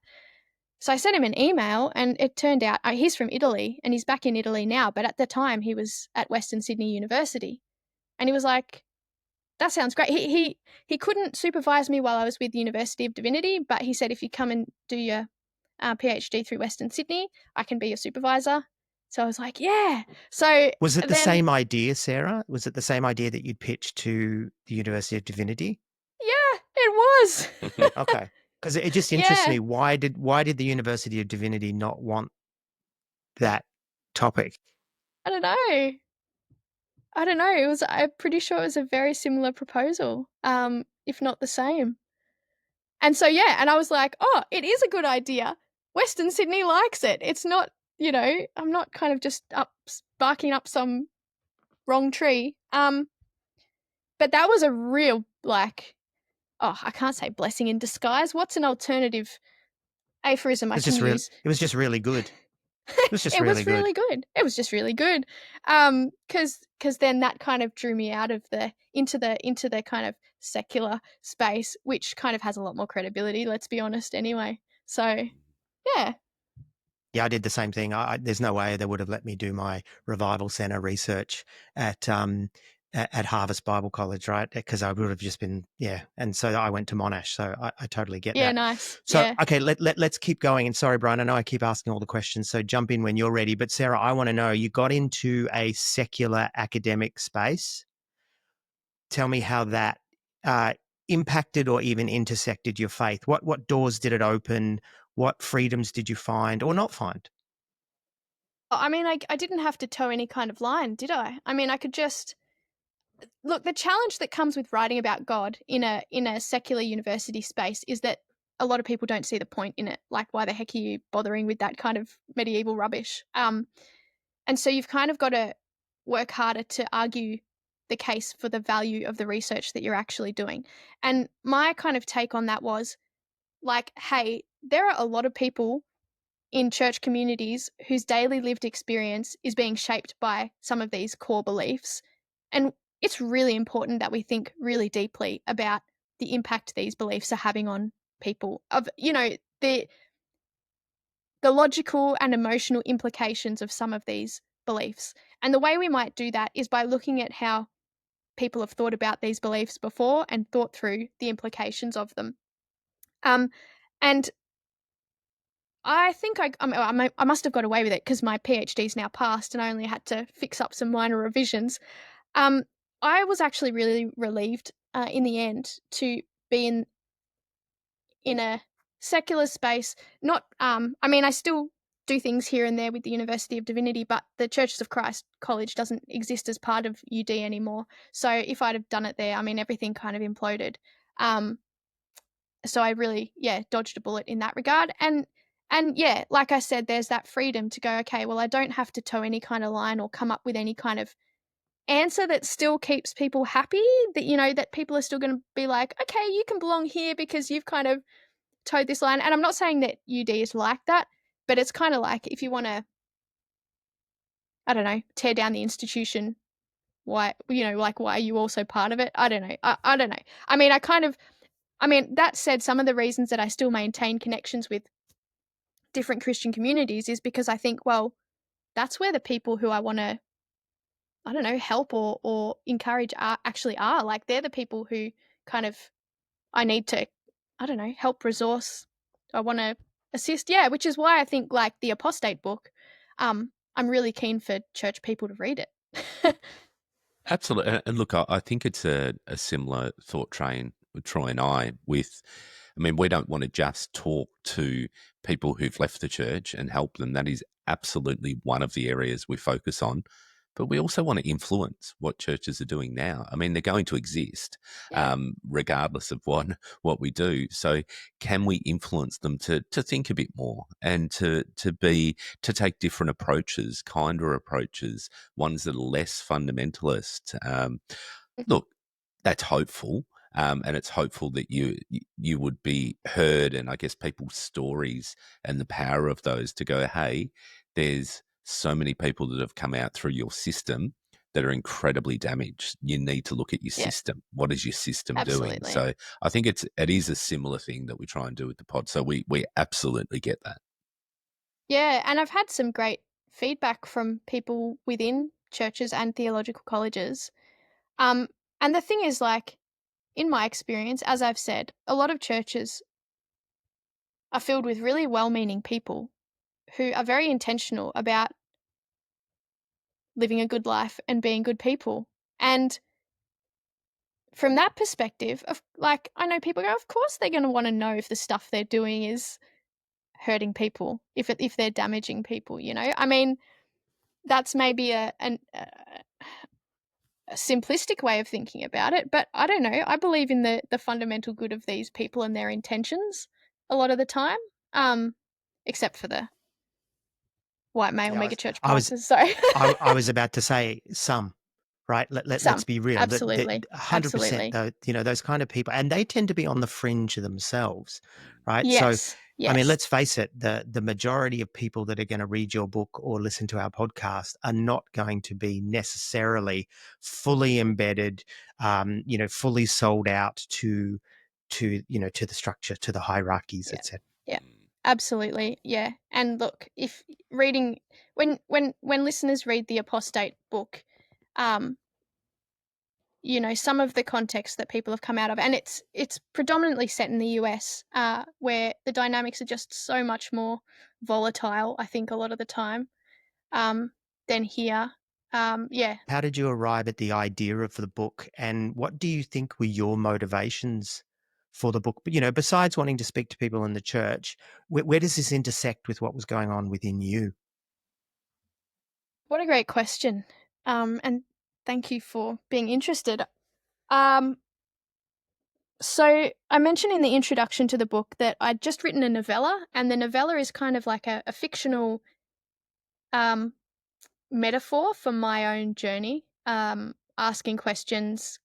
So I sent him an email and it turned out he's from Italy and he's back in Italy now. But at the time he was at Western Sydney University. And he was like, that sounds great. He couldn't supervise me while I was with the University of Divinity, but he said if you come and do your PhD through Western Sydney, I can be your supervisor. So I was like, yeah. So Was it the then, same idea, Sarah? Was it the same idea that you'd pitched to the University of Divinity? yeah, it was. Okay. Because it just interests Yeah. me. Why did the University of Divinity not want that topic? I don't know. I'm pretty sure it was a very similar proposal, if not the same. And so, yeah, and I was like, oh, it is a good idea. Western Sydney likes it. It's not, I'm not kind of just barking up some wrong tree. But that was a real, I can't say blessing in disguise. What's an alternative aphorism I can use? It was just really good. It was just It really was good. really good. It was just really good. Because then that kind of drew me out of into the kind of secular space, which kind of has a lot more credibility, let's be honest anyway. So, yeah. Yeah, I did the same thing. There's no way they would have let me do my Revival Center research at Harvest Bible College, right? Because I would have just been, yeah. And so I went to Monash. So I totally get Yeah, that. nice. So, yeah. okay, let's keep going. And sorry, Brian, I know I keep asking all the questions. So jump in when you're ready. But Sarah, I want to know, you got into a secular academic space. Tell me how that impacted or even intersected your faith. What doors did it open? What freedoms did you find or not find? I mean, I didn't have to toe any kind of line, did I? I mean, I could just look. The challenge that comes with writing about God in a secular university space is that a lot of people don't see the point in it. Like, why the heck are you bothering with that kind of medieval rubbish? And so you've kind of got to work harder to argue the case for the value of the research that you're actually doing. And my kind of take on that was like, hey, there are a lot of people in church communities whose daily lived experience is being shaped by some of these core beliefs. And it's really important that we think really deeply about the impact these beliefs are having on people, of the logical and emotional implications of some of these beliefs. And the way we might do that is by looking at how people have thought about these beliefs before and thought through the implications of them. And I think I must have got away with it because my PhD's now passed and I only had to fix up some minor revisions. I was actually really relieved in the end to be in a secular space. Not, I mean, I still do things here and there with the University of Divinity, but the Churches of Christ College doesn't exist as part of UD anymore. So if I'd have done it there, I mean, everything kind of imploded. So I really, dodged a bullet in that regard. And yeah, like I said, there's that freedom to go, okay, well, I don't have to toe any kind of line or come up with any kind of answer that still keeps people happy, that, you know, that people are still going to be like, okay, you can belong here because you've kind of towed this line. And I'm not saying that UD is like that, but it's kind of like if you want to, I don't know, tear down the institution, why, you know, like, why are you also part of it? I don't know. I don't know. I mean, that said, some of the reasons that I still maintain connections with different Christian communities is because I think, well, that's where the people who I want to, I don't know, help or encourage actually are. Like, they're the people who kind of I need to, I don't know, help resource. I want to assist. Yeah, which is why I think, like, the Apostate book, I'm really keen for church people to read it. Absolutely. And look, I think it's a similar thought train with Troy and I mean, we don't want to just talk to people who've left the church and help them. That is absolutely one of the areas we focus on. But we also want to influence what churches are doing now. I mean, they're going to exist Yeah. regardless of what we do. So can we influence them to think a bit more and to take different approaches, kinder approaches, ones that are less fundamentalist? Look, that's hopeful. And it's hopeful that you would be heard, and I guess people's stories and the power of those to go, hey, there's so many people that have come out through your system that are incredibly damaged. You need to look at your Yeah. system. What is your system doing? Absolutely. So I think it is a similar thing that we try and do with the pod. So we absolutely get that. Yeah, and I've had some great feedback from people within churches and theological colleges. And the thing is, like, in my experience, as I've said, a lot of churches are filled with really well-meaning people who are very intentional about living a good life and being good people. And from that perspective, like, I know people go, of course they're going to want to know if the stuff they're doing is hurting people, if they're damaging people, you know? I mean, that's maybe a simplistic way of thinking about it, but I don't know. I believe in the fundamental good of these people and their intentions a lot of the time, except for the white male Yeah, megachurch I was pastors. Sorry. I was about to say some, right? Let's Some. be real. That Absolutely. 100%, Absolutely. though, you know, those kind of people, and they tend to be on the fringe themselves, right? So, Yes. I mean, Yes. let's face it, the majority of people that are going to read your book or listen to our podcast are not going to be necessarily fully embedded, you know, fully sold out to you know, to the structure, to the hierarchies, Yeah. etc. Yeah. Absolutely. Yeah. And look, if reading when listeners read the Apostate book, you know, some of the context that people have come out of, and it's predominantly set in the US, where the dynamics are just so much more volatile, I think, a lot of the time, than here. Yeah. How did you arrive at the idea of the book, and what do you think were your motivations for the book? You know, besides wanting to speak to people in the church, where does this intersect with what was going on within you? What a great question. And thank you for being interested. Um, so I mentioned in the introduction to the book that I'd just written a novella, and the novella is kind of like a fictional um, metaphor for my own journey, asking questions,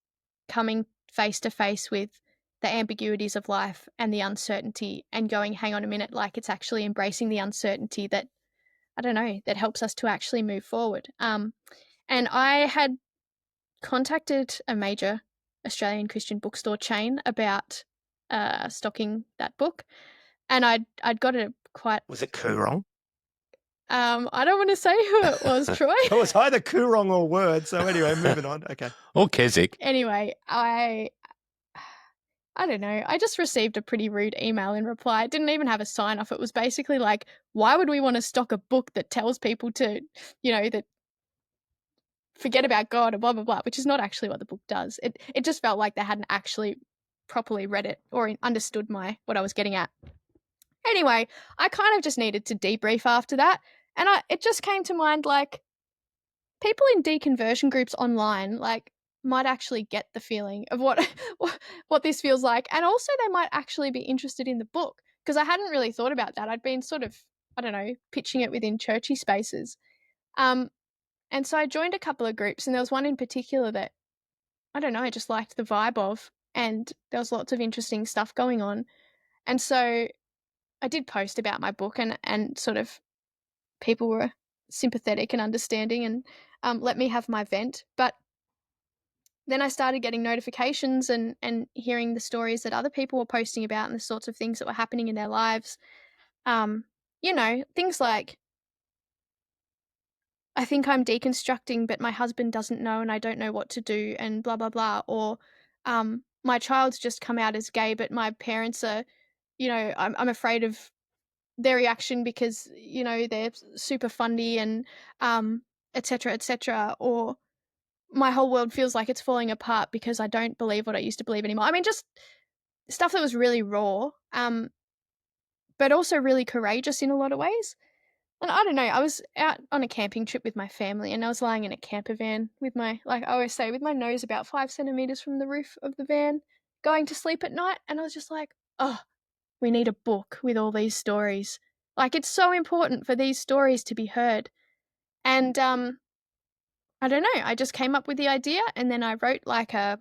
coming face to face with the ambiguities of life and the uncertainty, and going, hang on a minute, like, it's actually embracing the uncertainty that, I don't know, that helps us to actually move forward. And I had contacted a major Australian Christian bookstore chain about stocking that book, and I'd got a quite Was it Coorong? I don't want to say who it was, Troy. It was either Coorong or Word. So anyway, moving on. Okay. Or Keswick. Anyway, I don't know. I just received a pretty rude email in reply. It didn't even have a sign off. It was basically like, why would we want to stock a book that tells people to, that forget about God or blah, blah, blah, which is not actually what the book does. It just felt like they hadn't actually properly read it or understood what I was getting at. Anyway, I kind of just needed to debrief after that. And it just came to mind, like, people in deconversion groups online, like, might actually get the feeling of what this feels like. And also they might actually be interested in the book, because I hadn't really thought about that. I'd been sort of, I don't know, pitching it within churchy spaces. And so I joined a couple of groups, and there was one in particular that, I don't know, I just liked the vibe of, and there was lots of interesting stuff going on. And so I did post about my book, and sort of people were sympathetic and understanding and let me have my vent. But then I started getting notifications and hearing the stories that other people were posting about and the sorts of things that were happening in their lives. Things like, I think I'm deconstructing, but my husband doesn't know and I don't know what to do, and blah, blah, blah. Or my child's just come out as gay, but my parents are, I'm afraid of their reaction because, they're super funny and et cetera, et cetera. Or my whole world feels like it's falling apart because I don't believe what I used to believe anymore. I mean, just stuff that was really raw, but also really courageous in a lot of ways. And I don't know, I was out on a camping trip with my family, and I was lying in a camper van with my, like I always say, with my nose about 5 centimeters from the roof of the van, going to sleep at night. And I was just like, oh, we need a book with all these stories. Like, it's so important for these stories to be heard. And I don't know, I just came up with the idea, and then I wrote like a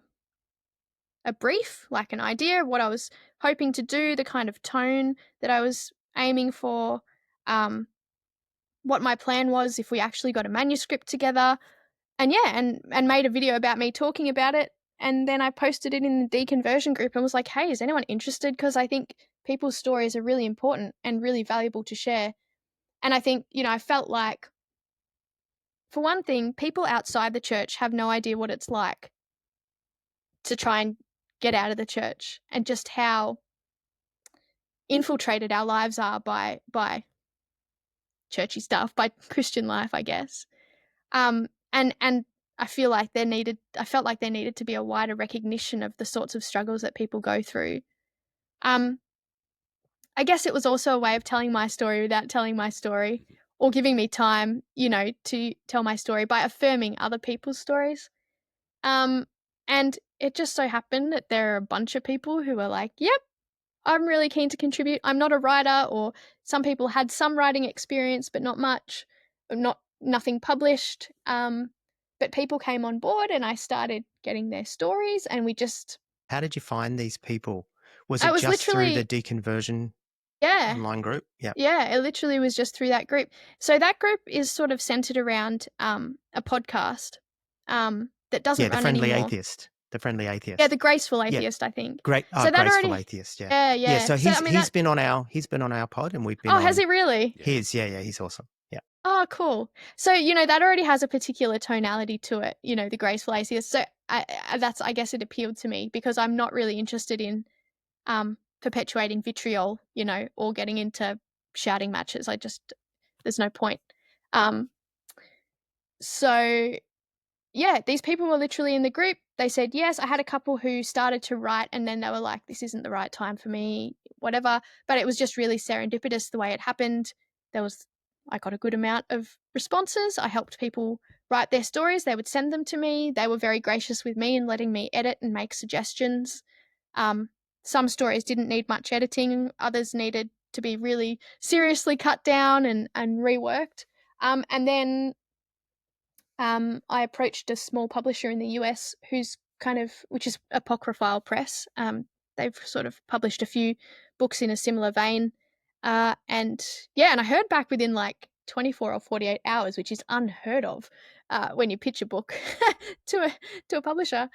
brief, like an idea of what I was hoping to do, the kind of tone that I was aiming for, what my plan was if we actually got a manuscript together, and and made a video about me talking about it. And then I posted it in the deconversion group and was like, hey, is anyone interested? Because I think people's stories are really important and really valuable to share. And I think, I felt like, for one thing, people outside the church have no idea what it's like to try and get out of the church, and just how infiltrated our lives are by churchy stuff, by Christian life, I guess. And I felt like there needed to be a wider recognition of the sorts of struggles that people go through. I guess it was also a way of telling my story without telling my story, or giving me time, to tell my story by affirming other people's stories. And it just so happened that there are a bunch of people who were like, yep, I'm really keen to contribute. I'm not a writer, or some people had some writing experience, but not much, nothing published. But people came on board, and I started getting their stories, and we just... How did you find these people? Was It it was just through the literally... deconversion Yeah. online group? Yeah. Yeah, it literally was just through that group. So that group is sort of centered around a podcast that doesn't Yeah, the run Friendly anymore. Atheist. The Friendly Atheist. Yeah, the Graceful Yeah. Atheist, I think. Great. So that Graceful already... Atheist. Yeah. Yeah. So So, I mean, he's been on our pod, and we've been Oh, on has he really? his. Yeah, he's awesome. Yeah. Oh, cool. So, that already has a particular tonality to it, the Graceful Atheist. So I guess it appealed to me, because I'm not really interested in perpetuating vitriol, or getting into shouting matches. There's no point. So yeah, these people were literally in the group. They said yes. I had a couple who started to write, and then they were like, this isn't the right time for me, whatever. But it was just really serendipitous the way it happened. I got a good amount of responses. I helped people write their stories. They would send them to me. They were very gracious with me in letting me edit and make suggestions. Some stories didn't need much editing. Others needed to be really seriously cut down and reworked. And then I approached a small publisher in the US which is Apocryphal Press. They've sort of published a few books in a similar vein. And I heard back within like 24 or 48 hours, which is unheard of when you pitch a book to a publisher.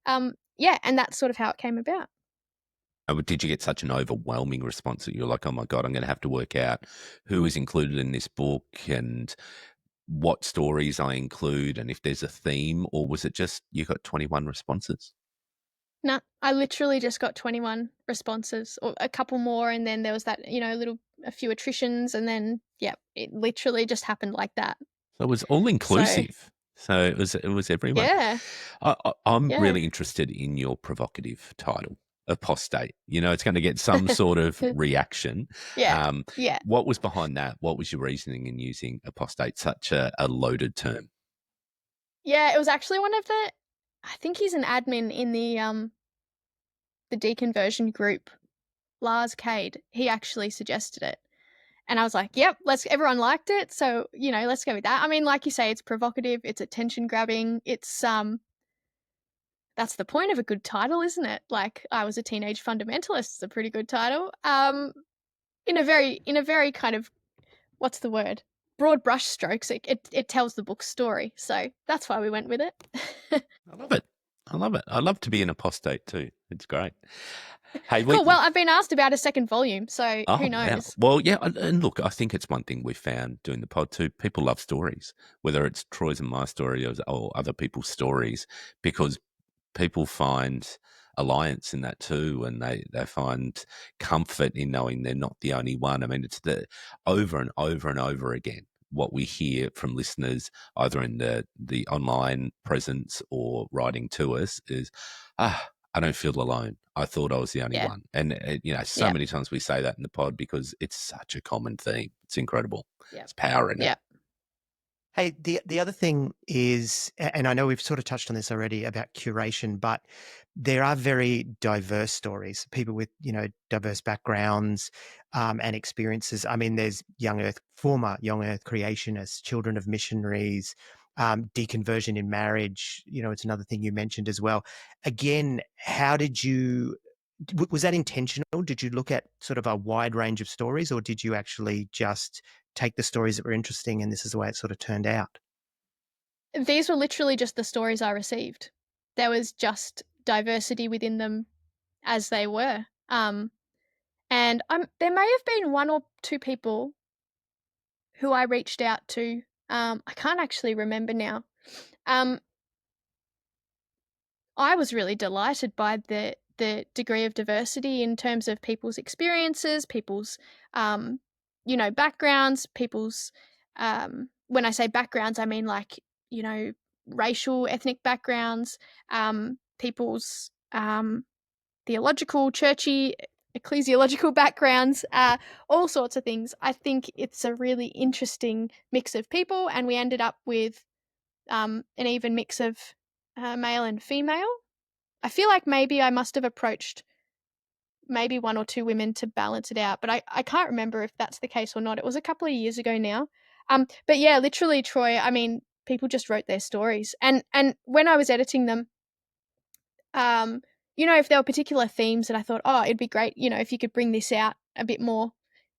And that's sort of how it came about. Did you get such an overwhelming response that you're like, oh my God, I'm going to have to work out who is included in this book and what stories I include and if there's a theme, or was it just you got 21 responses? No, I literally just got 21 responses, or a couple more, and then there was that, a few attritions, and then yeah, it literally just happened like that. So it was all So inclusive. So it was everyone. yeah, I'm yeah, really interested in your provocative title, apostate. It's going to get some sort of reaction. yeah, Um, yeah, what was behind that? What was your reasoning in using apostate, such a loaded term? yeah. It was actually one of the. I think he's an admin in the deconversion group, Lars Cade. He actually suggested it. And I was like, yep, everyone liked it. So, let's go with that. I mean, like you say, it's provocative, it's attention grabbing, it's that's the point of a good title, isn't it? Like, I was a teenage fundamentalist, it's a pretty good title. In a very kind of, what's the word? Broad brush strokes, it tells the book's story. So that's why we went with it. I love it. I love it. I love to be an apostate too. It's great. Hey, Cool. Well, I've been asked about a second volume, so oh, who wow. knows? Well, yeah, and look, I think it's one thing we've found doing the pod too. People love stories, whether it's Troy's and my story or other people's stories, because people find alliance in that too, and they find comfort in knowing they're not the only one. I mean, it's the over and over and over again what we hear from listeners, either in the online presence or writing to us, is I don't feel alone. I thought I was the only Yeah. one. And, so Yeah. many times we say that in the pod because it's such a common theme. It's incredible. Yeah. It's power in Yeah. it. Hey, the other thing is, and I know we've sort of touched on this already about curation, but there are very diverse stories, people with, diverse backgrounds and experiences. I mean, there's former Young Earth creationists, children of missionaries, deconversion in marriage. It's another thing you mentioned as well. Again, how did you, was that intentional? Did you look at sort of a wide range of stories, or did you actually just take the stories that were interesting and this is the way it sort of turned out? These were literally just the stories I received. There was just diversity within them as they were. And there may have been one or two people who I reached out to. I can't actually remember now. Um, I was really delighted by the degree of diversity in terms of people's experiences, people's backgrounds, people's when I say backgrounds, I mean like, racial, ethnic backgrounds, people's theological, churchy, ecclesiological backgrounds, all sorts of things. I think it's a really interesting mix of people, and we ended up with an even mix of male and female. I feel like maybe I must have approached maybe one or two women to balance it out, but I can't remember if that's the case or not. It was a couple of years ago now. But yeah, literally, Troy, I mean, people just wrote their stories. And when I was editing them, if there were particular themes that I thought, oh, it'd be great, if you could bring this out a bit more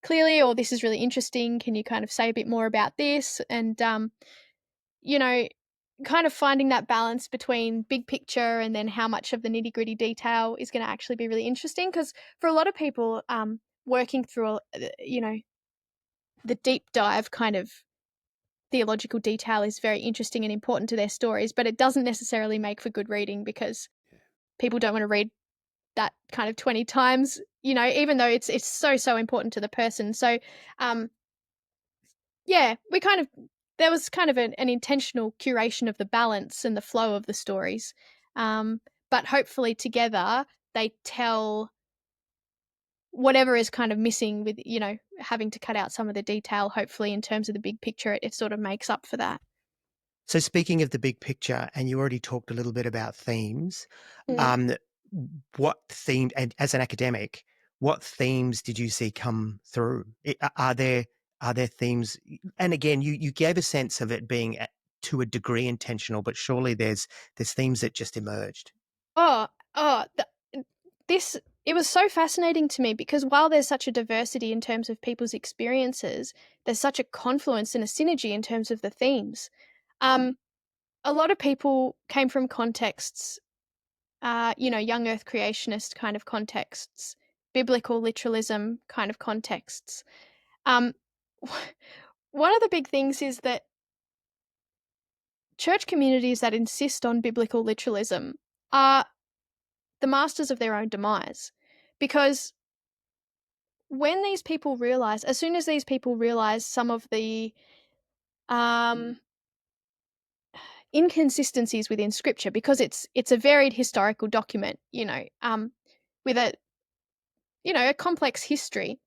clearly, or this is really interesting, can you kind of say a bit more about this? And, you know, kind of finding that balance between big picture and then how much of the nitty gritty detail is going to actually be really interesting. Because for a lot of people, working through, the deep dive kind of theological detail is very interesting and important to their stories, but it doesn't necessarily make for good reading because people don't want to read that kind of 20 times, even though it's so important to the person. So, yeah, there was kind of an intentional curation of the balance and the flow of the stories. But hopefully together they tell whatever is kind of missing with, having to cut out some of the detail. Hopefully in terms of the big picture, it sort of makes up for that. So speaking of the big picture, and you already talked a little bit about themes, Mm. what theme, and as an academic, what themes did you see come through? Are there themes? And again, you gave a sense of it being to a degree intentional, but surely there's themes that just emerged. Oh, oh, this it was so fascinating to me because while there's such a diversity in terms of people's experiences, there's such a confluence and a synergy in terms of the themes. A lot of people came from contexts, young Earth creationist kind of contexts, biblical literalism kind of contexts. One of the big things is that church communities that insist on biblical literalism are the masters of their own demise, because when these people realize, as soon as these people realize some of the inconsistencies within Scripture, because it's a varied historical document, with a complex history.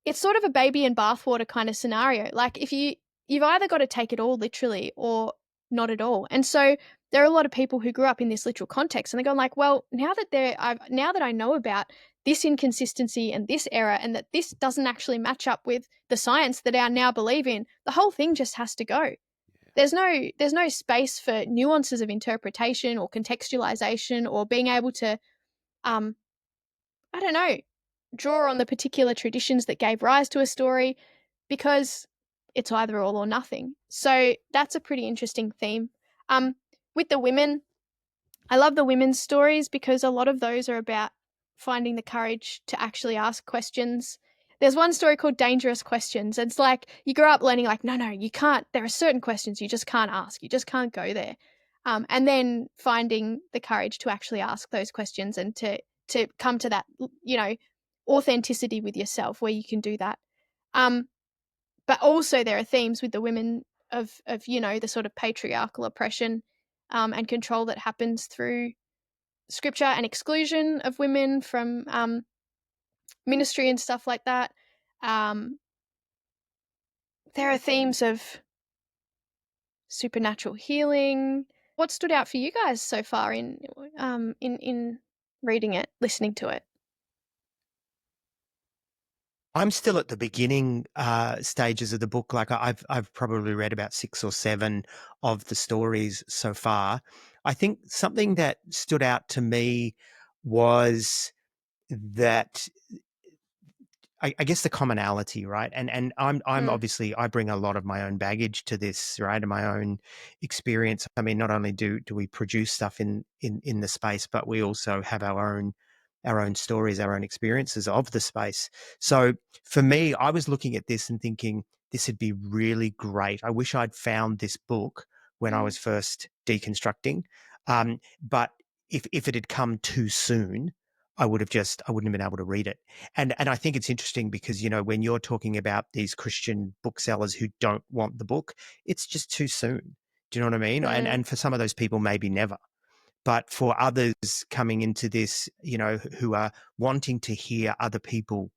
It's sort of a baby in bathwater kind of scenario. Like, if you've either got to take it all literally or not at all. And so there are a lot of people who grew up in this literal context, and they're going like, well, now that I know about this inconsistency and this error, and that this doesn't actually match up with the science that I now believe in, the whole thing just has to go. There's no space for nuances of interpretation or contextualization or being able to, I don't know, draw on the particular traditions that gave rise to a story, because it's either all or nothing. So that's a pretty interesting theme. With the women, I love the women's stories because a lot of those are about finding the courage to actually ask questions. There's one story called Dangerous Questions. It's like you grow up learning like, no, you can't. There are certain questions you just can't ask. You just can't go there. And then finding the courage to actually ask those questions and to come to that, authenticity with yourself where you can do that. But also there are themes with the women of the sort of patriarchal oppression and control that happens through Scripture and exclusion of women from ministry and stuff like that. There are themes of supernatural healing. What stood out for you guys so far in reading it, listening to it? I'm still at the beginning stages of the book. Like I've probably read about 6 or 7 of the stories so far. I think something that stood out to me was that I guess the commonality, right? And I'm obviously, I bring a lot of my own baggage to this, right, and my own experience. I mean, not only do we produce stuff in the space, but we also have our own stories, our own experiences of the space. So for me, I was looking at this and thinking this would be really great. I wish I'd found this book when I was first deconstructing, but if it had come too soon, I wouldn't have been able to read it. And I think it's interesting because, when you're talking about these Christian booksellers who don't want the book, it's just too soon. Do you know what I mean? And for some of those people, maybe never. But for others coming into this, who are wanting to hear other people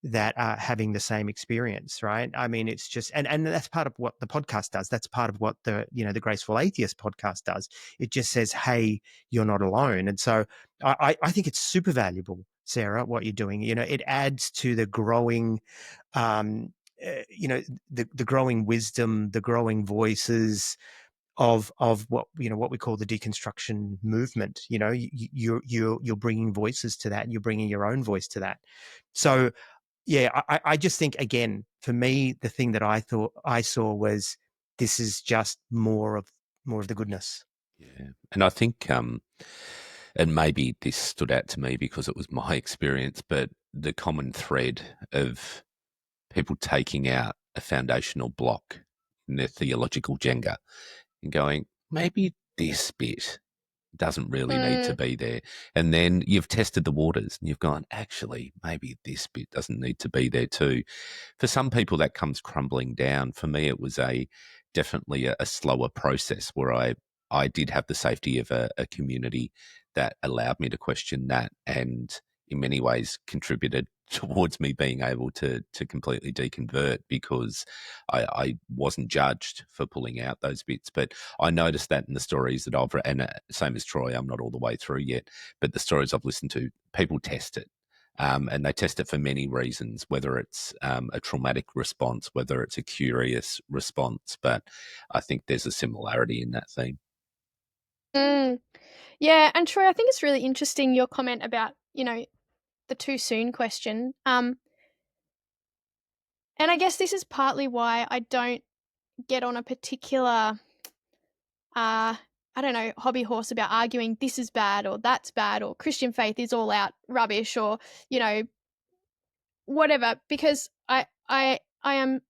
that are having the same experience, right? I mean, it's just, and that's part of what the podcast does. That's part of what the Graceful Atheist podcast does. It just says, hey, you're not alone. And so I think it's super valuable, Sarah, what you're doing. It adds to the growing, the growing wisdom, the growing voices of what what we call the deconstruction movement. You're bringing voices to that, and you're bringing your own voice to that. So yeah, I just think, again, for me, the thing that I thought I saw was this is just more of the goodness. Yeah. And I think, and maybe this stood out to me because it was my experience, but the common thread of people taking out a foundational block in their theological Jenga and going, maybe this bit doesn't really need to be there. And then you've tested the waters and you've gone, actually, maybe this bit doesn't need to be there too. For some people, that comes crumbling down. For me, it was definitely a slower process where I did have the safety of a community that allowed me to question that, and in many ways contributed towards me being able to completely deconvert, because I wasn't judged for pulling out those bits. But I noticed that in the stories that I've read, and same as Troy, I'm not all the way through yet, but the stories I've listened to, people test it. And they test it for many reasons, whether it's a traumatic response, whether it's a curious response. But I think there's a similarity in that theme. Yeah, and Troy, I think it's really interesting your comment about, the too soon question. And I guess this is partly why I don't get on a particular I don't know, hobby horse about arguing this is bad or that's bad or Christian faith is all out rubbish or, you know, whatever, because I am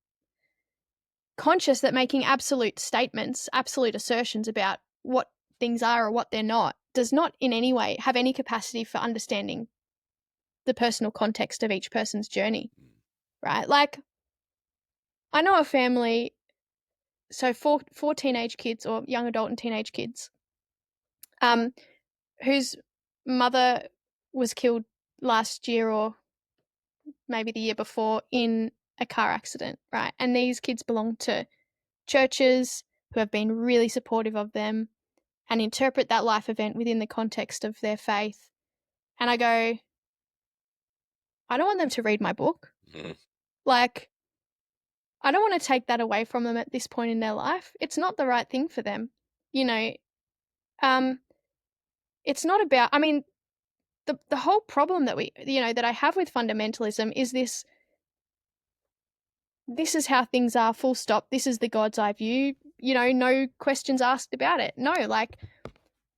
conscious that making absolute statements, absolute assertions about what things are or what they're not does not in any way have any capacity for understanding the personal context of each person's journey, right? Like, I know a family, so four teenage kids or young adult and teenage kids, whose mother was killed last year or maybe the year before in a car accident, right? And these kids belong to churches who have been really supportive of them and interpret that life event within the context of their faith. And I go, I don't want them to read my book. Like, I don't want to take that away from them at this point in their life. It's not the right thing for them. You know, it's not about, I mean, the whole problem that that I have with fundamentalism is this is how things are, full stop. This is the God's eye view, no questions asked about it. No, like,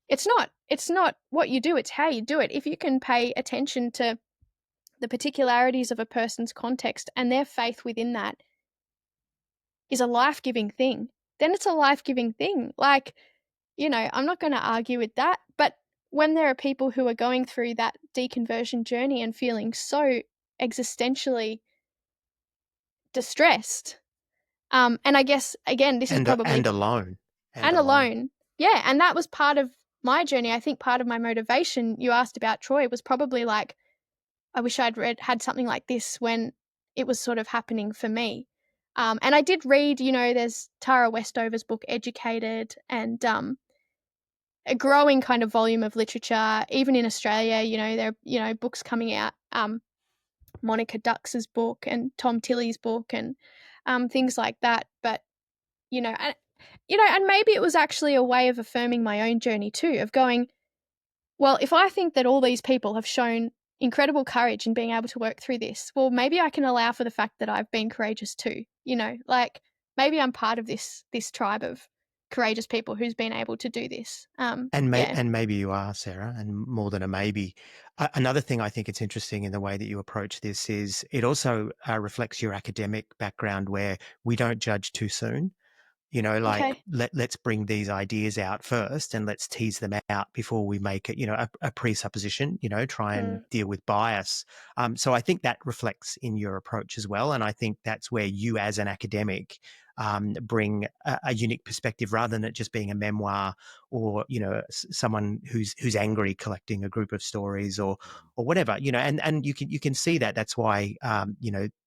it's not what you do, it's how you do it. If you can pay attention to the particularities of a person's context and their faith within that is a life-giving thing, then it's a life-giving thing. Like, I'm not going to argue with that. But when there are people who are going through that deconversion journey and feeling so existentially distressed, and I guess, again, this is probably... And alone. And alone. Yeah, and that was part of my journey. I think part of my motivation, you asked about, Troy, was probably like, I wish I'd had something like this when it was sort of happening for me. And I did read, there's Tara Westover's book, Educated, and a growing kind of volume of literature, even in Australia. There are, books coming out, Monica Dux's book and Tom Tilley's book and things like that. But, and maybe it was actually a way of affirming my own journey too, of going, well, if I think that all these people have shown incredible courage in being able to work through this, well, maybe I can allow for the fact that I've been courageous too. Like, maybe I'm part of this tribe of courageous people who's been able to do this. And maybe you are, Sarah, and more than a maybe. Another thing I think it's interesting in the way that you approach this is it also reflects your academic background, where we don't judge too soon. Okay. Let's bring these ideas out first and let's tease them out before we make it, a presupposition, try and deal with bias. So I think that reflects in your approach as well. And I think that's where you as an academic bring a unique perspective, rather than it just being a memoir or, someone who's angry collecting a group of stories or whatever, and you can see that. That's why,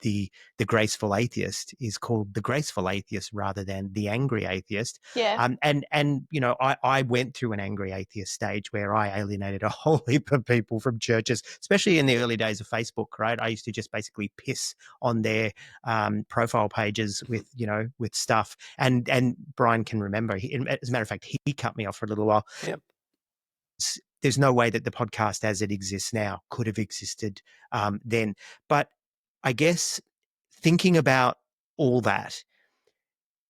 the graceful atheist is called the graceful atheist rather than the angry atheist. Yeah. And I went through an angry atheist stage where I alienated a whole heap of people from churches, especially in the early days of Facebook, right? I used to just basically piss on their profile pages with stuff. And Brian can remember, as a matter of fact, he cut me off for a little while. Yep. There's no way that the podcast as it exists now could have existed then. But I guess thinking about all that,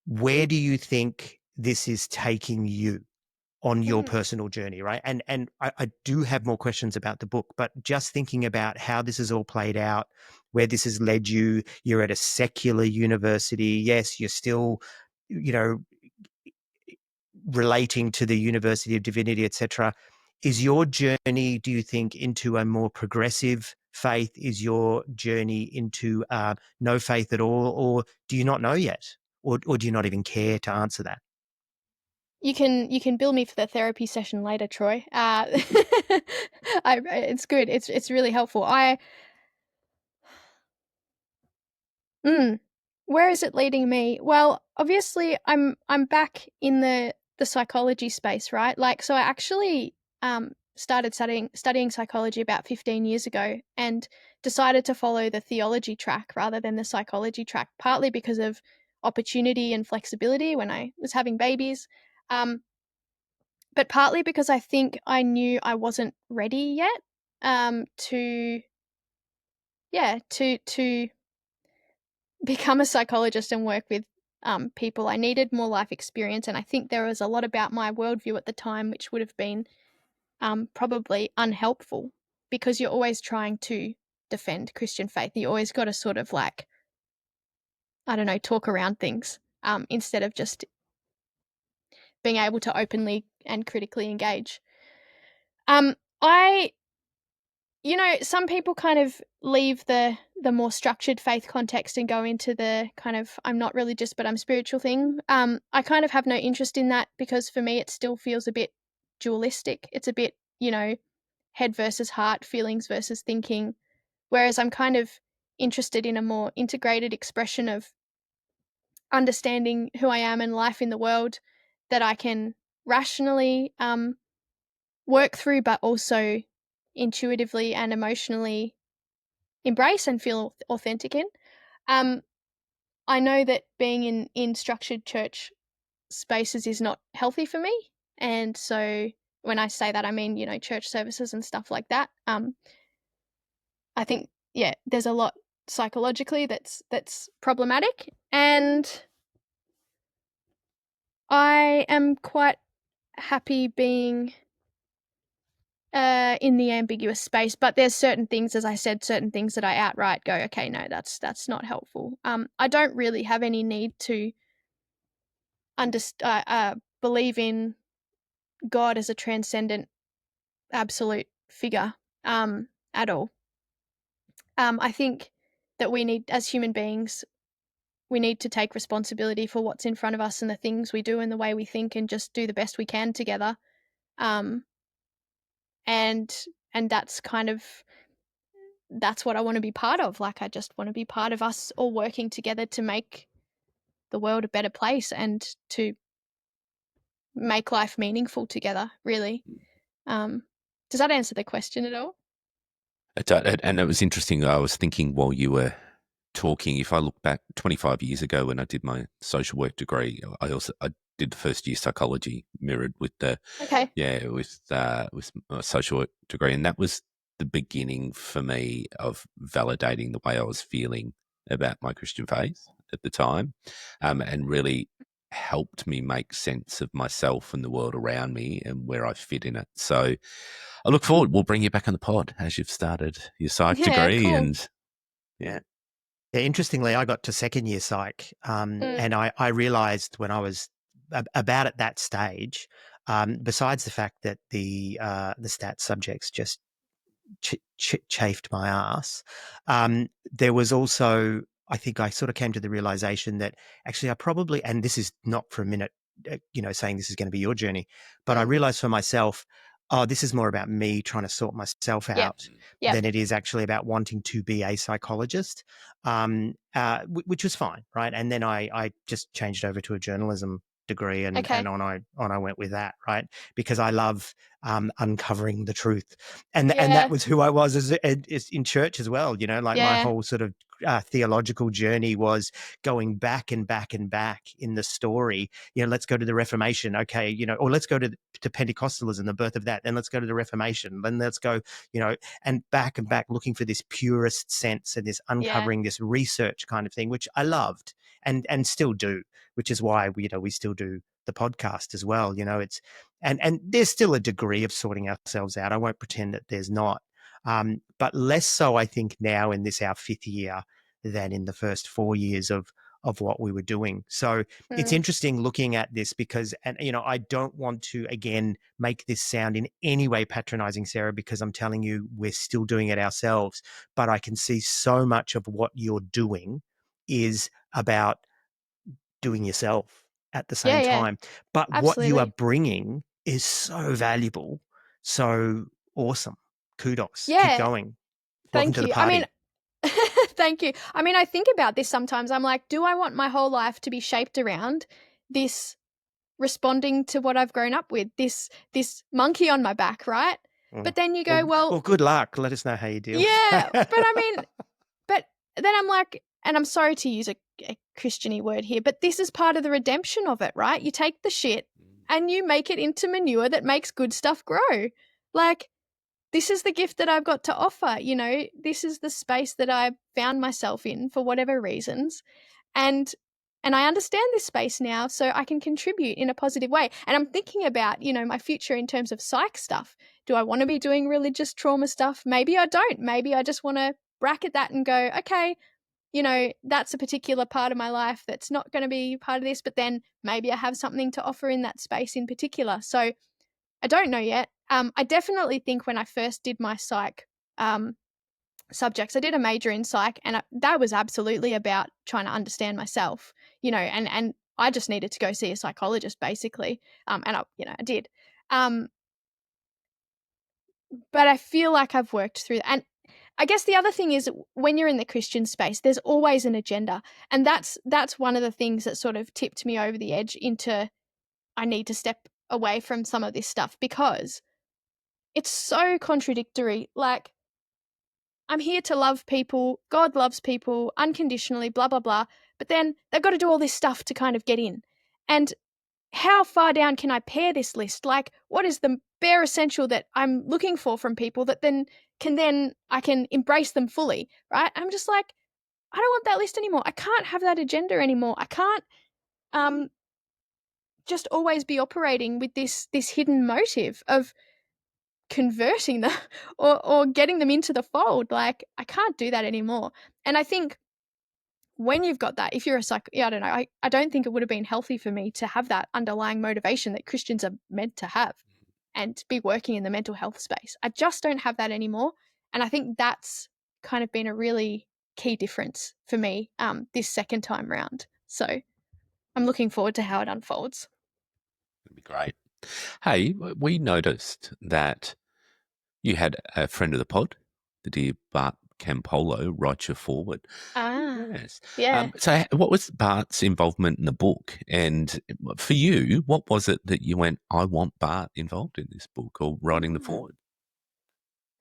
where do you think this is taking you on your personal journey, right? And I do have more questions about the book, but just thinking about how this has all played out, where this has led you. You're at a secular university. Yes, you're still, relating to the University of Divinity, etc. Is your journey, do you think, into a more progressive faith? Is your journey into no faith at all? Or do you not know yet? Or do you not even care to answer that? You can bill me for the therapy session later, Troy. It's good. It's really helpful. Where is it leading me? Well, obviously, I'm back in the psychology space, right? Like, so I actually started studying psychology about 15 years ago and decided to follow the theology track rather than the psychology track, partly because of opportunity and flexibility when I was having babies, but partly because I think I knew I wasn't ready yet to become a psychologist and work with people. I needed more life experience, and I think there was a lot about my worldview at the time which would have been probably unhelpful, because you're always trying to defend Christian faith. You always got to sort of like, I don't know, talk around things instead of just being able to openly and critically engage. Some people kind of leave the more structured faith context and go into the kind of I'm not religious but I'm spiritual thing. I kind of have no interest in that, because for me it still feels a bit dualistic. It's a bit, head versus heart, feelings versus thinking, whereas I'm kind of interested in a more integrated expression of understanding who I am and life in the world that I can rationally work through, but also intuitively and emotionally embrace and feel authentic in. I know that being in structured church spaces is not healthy for me, and so when I say that, I mean, church services and stuff like that. I think, there's a lot psychologically that's problematic, and I am quite happy being in the ambiguous space, but there's certain things, as I said, certain things that I outright go, okay, no, that's not helpful. I don't really have any need to believe in God as a transcendent, absolute figure at all. I think that we need, as human beings, we need to take responsibility for what's in front of us and the things we do and the way we think, and just do the best we can together. And that's what I want to be part of. Like, I just want to be part of us all working together to make the world a better place and to make life meaningful together, really. Does that answer the question at all? And it was interesting. I was thinking while you were talking, if I look back 25 years ago when I did my social work degree, I did the first year psychology, mirrored with with my social work degree, and that was the beginning for me of validating the way I was feeling about my Christian faith at the time, and really helped me make sense of myself and the world around me and where I fit in it. So I look forward. We'll bring you back on the pod as you've started your psych degree, cool. and Yeah, interestingly, I got to second year psych, and I realised when I was about at that stage, besides the fact that the stats subjects just chafed my ass, there was also, I think I sort of came to the realisation that actually I probably, and this is not for a minute, saying this is going to be your journey, but I realised for myself, oh, this is more about me trying to sort myself out than it is actually about wanting to be a psychologist, which was fine, right? And then I just changed over to a journalism degree, and on I went with that, right? Because I love uncovering the truth, and that was who I was as in church as well. My whole sort of theological journey was going back and back and back in the story. Let's go to the Reformation, okay, or let's go to Pentecostalism, the birth of that, then let's go to the Reformation, then let's go, and back, looking for this purest sense and this uncovering this research kind of thing, which I loved and still do, which is why we still do the podcast as well. It's and there's still a degree of sorting ourselves out. I won't pretend that there's not, but less so, I think, now in this our fifth year than in the first 4 years of what we were doing. So it's interesting looking at this because, and I don't want to again make this sound in any way patronizing, Sarah, because I'm telling you we're still doing it ourselves, but I can see so much of what you're doing is about doing yourself at the same time. But what you are bringing is so valuable, so awesome. Kudos. Keep going. Welcome to the party. I mean, thank you. I mean, I think about this sometimes. I'm like, do I want my whole life to be shaped around this responding to what I've grown up with, this monkey on my back, right? But then you go, well, good luck. Let us know how you deal. Yeah, but I mean, but then I'm like, and I'm sorry to use a Christian-y word here, but this is part of the redemption of it, right? You take the shit and you make it into manure that makes good stuff grow. Like, this is the gift that I've got to offer. This is the space that I found myself in for whatever reasons. And and I understand this space now, so I can contribute in a positive way. And I'm thinking about, my future in terms of psych stuff. Do I want to be doing religious trauma stuff? Maybe I don't. Maybe I just want to bracket that and go, okay, that's a particular part of my life that's not going to be part of this, but then maybe I have something to offer in that space in particular. So I don't know yet. I definitely think when I first did my psych subjects, I did a major in psych, and that was absolutely about trying to understand myself, and I just needed to go see a psychologist basically. And I did. But I feel like I've worked through that. And I guess the other thing is when you're in the Christian space, there's always an agenda. And that's one of the things that sort of tipped me over the edge into I need to step away from some of this stuff because it's so contradictory. Like, I'm here to love people, God loves people unconditionally, blah, blah, blah. But then they've got to do all this stuff to kind of get in. And how far down can I pare this list? Like, what is the bare essential that I'm looking for from people that then I can embrace them fully, right? I'm just like, I don't want that list anymore. I can't have that agenda anymore. I can't just always be operating with this hidden motive of converting them or getting them into the fold. Like, I can't do that anymore. And I think when you've got that, if you're I don't know, I don't think it would have been healthy for me to have that underlying motivation that Christians are meant to have and be working in the mental health space. I just don't have that anymore. And I think that's kind of been a really key difference for me this second time round. So I'm looking forward to how it unfolds. It'd be great. Hey, we noticed that you had a friend of the pod, the dear Bart Campolo, write you forward. Yes. Yeah. So what was Bart's involvement in the book? And for you, what was it that you went, I want Bart involved in this book or writing the forward?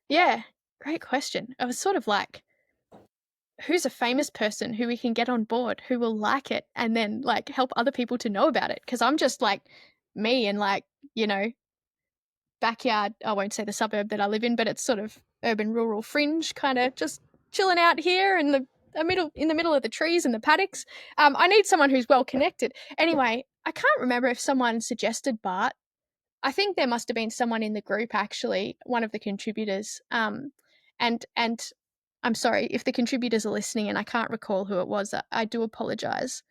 Yeah, great question. I was sort of like, who's a famous person who we can get on board who will like it and then like help other people to know about it? Because I'm just like me and like, backyard, I won't say the suburb that I live in, but it's sort of urban rural fringe, kind of just chilling out here in the middle of the trees and the paddocks. I need someone who's well connected. Anyway, I can't remember if someone suggested Bart. I think there must have been someone in the group, actually, one of the contributors. And I'm sorry if the contributors are listening and I can't recall who it was. I do apologize.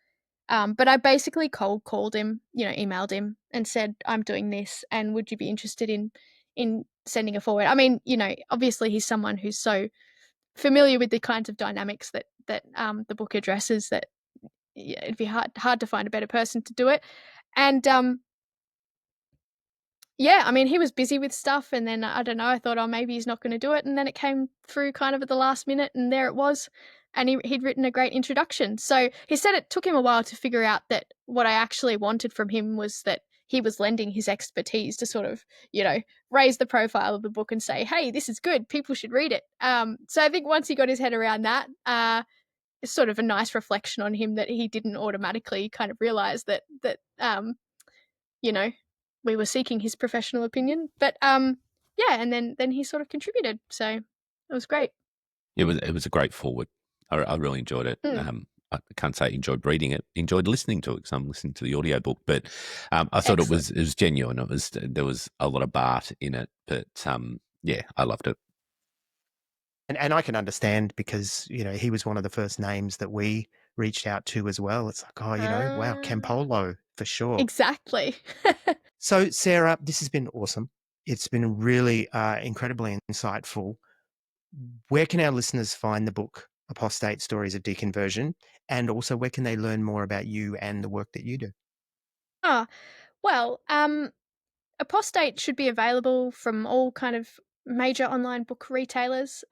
But I basically cold called him, emailed him and said, I'm doing this and would you be interested in sending it forward? I mean, obviously he's someone who's so familiar with the kinds of dynamics that the book addresses that it'd be hard to find a better person to do it. And yeah, I mean, he was busy with stuff and then I don't know, I thought, oh, maybe he's not going to do it. And then it came through kind of at the last minute and there it was. And he'd written a great introduction. So he said it took him a while to figure out that what I actually wanted from him was that he was lending his expertise to sort of, raise the profile of the book and say, hey, this is good. People should read it. So I think once he got his head around that, it's sort of a nice reflection on him that he didn't automatically kind of realize that we were seeking his professional opinion. But yeah, and then he sort of contributed. So it was great. It was a great forward. I really enjoyed it. I can't say I enjoyed reading it. Enjoyed listening to it because I'm listening to the audiobook. But I thought it was genuine. There was a lot of Bart in it. But yeah, I loved it. And I can understand because, he was one of the first names that we reached out to as well. It's like, oh, wow, Campolo for sure. Exactly. So, Sarah, this has been awesome. It's been really incredibly insightful. Where can our listeners find the book, Apostate Stories of Deconversion? And also, where can they learn more about you and the work that you do? Well, Apostate should be available from all kind of major online book retailers.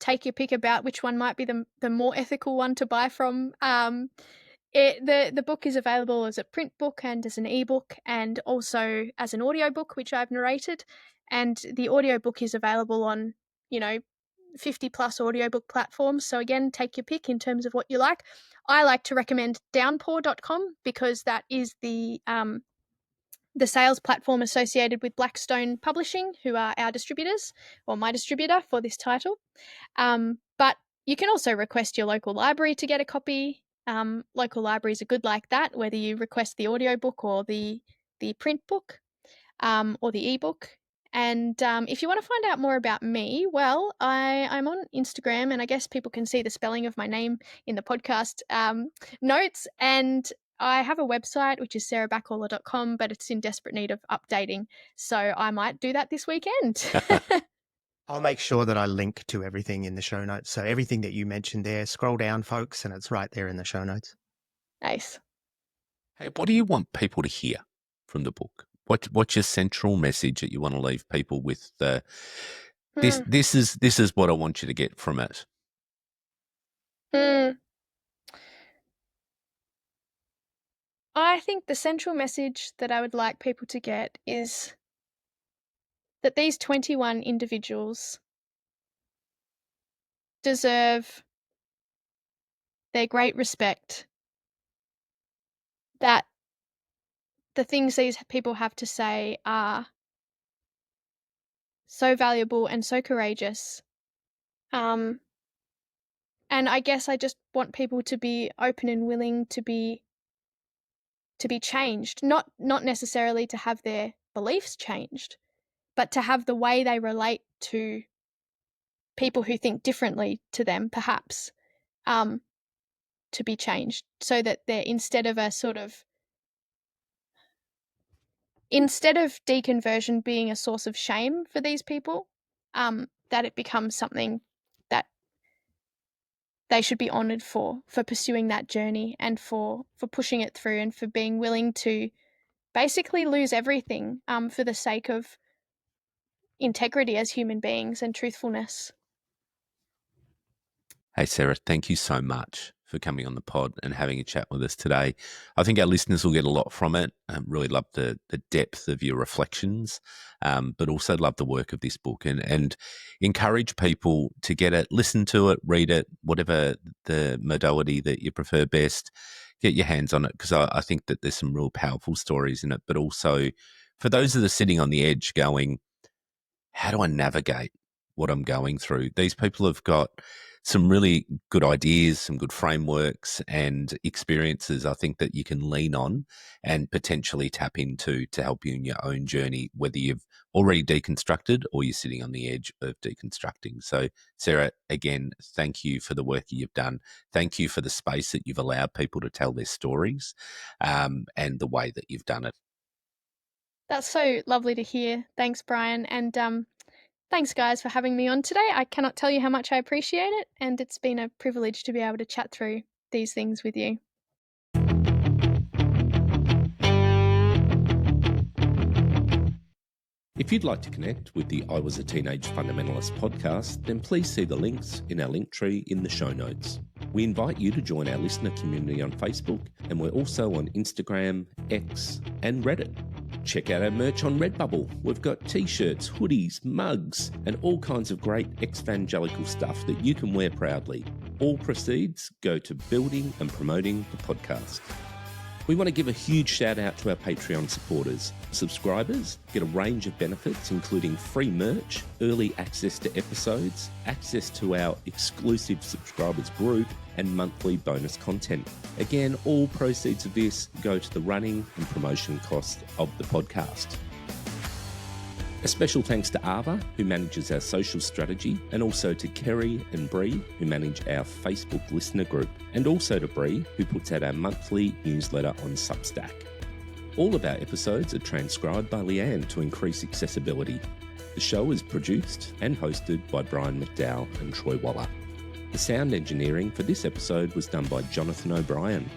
Take your pick about which one might be the more ethical one to buy from. The book is available as a print book and as an ebook and also as an audiobook, which I've narrated. And the audiobook is available on, 50 plus audiobook platforms. So again, take your pick in terms of what you like. I like to recommend downpour.com because that is the sales platform associated with Blackstone Publishing, who are our distributors, or my distributor for this title. But you can also request your local library to get a copy. local libraries are good like that, whether you request the audiobook or the print book or the ebook. And if you want to find out more about me, well, I'm on Instagram, and I guess people can see the spelling of my name in the podcast notes. And I have a website, which is sarahbackhaller.com, but it's in desperate need of updating. So I might do that this weekend. I'll make sure that I link to everything in the show notes. So everything that you mentioned there, scroll down, folks, and it's right there in the show notes. Nice. Hey, what do you want people to hear from the book? What's your central message that you want to leave people with? This is what I want you to get from it. I think the central message that I would like people to get is that these 21 individuals deserve their great respect, that the things these people have to say are so valuable and so courageous. And I guess I just want people to be open and willing to be changed, not necessarily to have their beliefs changed, but to have the way they relate to people who think differently to them, perhaps, to be changed, so that they're instead of deconversion being a source of shame for these people, that it becomes something that they should be honoured for pursuing that journey and for pushing it through and for being willing to basically lose everything for the sake of integrity as human beings and truthfulness. Hey, Sarah, thank you so much for coming on the pod and having a chat with us today. I think our listeners will get a lot from it. Really love the depth of your reflections, but also love the work of this book and encourage people to get it, listen to it, read it, whatever the modality that you prefer best, get your hands on it, because I think that there's some real powerful stories in it, but also for those that are sitting on the edge going, how do I navigate what I'm going through? These people have got some really good ideas, some good frameworks and experiences, I think, that you can lean on and potentially tap into to help you in your own journey, whether you've already deconstructed or you're sitting on the edge of deconstructing. So, Sarah, again, thank you for the work that you've done. Thank you for the space that you've allowed people to tell their stories and the way that you've done it. That's so lovely to hear. Thanks, Brian. And thanks, guys, for having me on today. I cannot tell you how much I appreciate it, and it's been a privilege to be able to chat through these things with you. If you'd like to connect with the I Was a Teenage Fundamentalist podcast, then please see the links in our link tree in the show notes. We invite you to join our listener community on Facebook, and we're also on Instagram, X, and Reddit. Check out our merch on Redbubble. We've got t-shirts, hoodies, mugs, and all kinds of great evangelical stuff that you can wear proudly. All proceeds go to building and promoting the podcast. We want to give a huge shout out to our Patreon supporters. Subscribers get a range of benefits, including free merch, early access to episodes, access to our exclusive subscribers group, and monthly bonus content. Again, all proceeds of this go to the running and promotion cost of the podcast. A special thanks to Ava, who manages our social strategy, and also to Kerry and Bree, who manage our Facebook listener group, and also to Bree, who puts out our monthly newsletter on Substack. All of our episodes are transcribed by Leanne to increase accessibility. The show is produced and hosted by Brian McDowell and Troy Waller. The sound engineering for this episode was done by Jonathan O'Brien.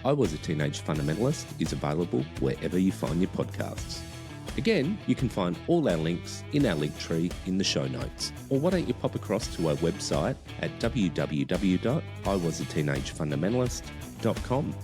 I Was a Teenage Fundamentalist is available wherever you find your podcasts. Again, you can find all our links in our link tree in the show notes. Or why don't you pop across to our website at www.iwasateenagefundamentalist.com.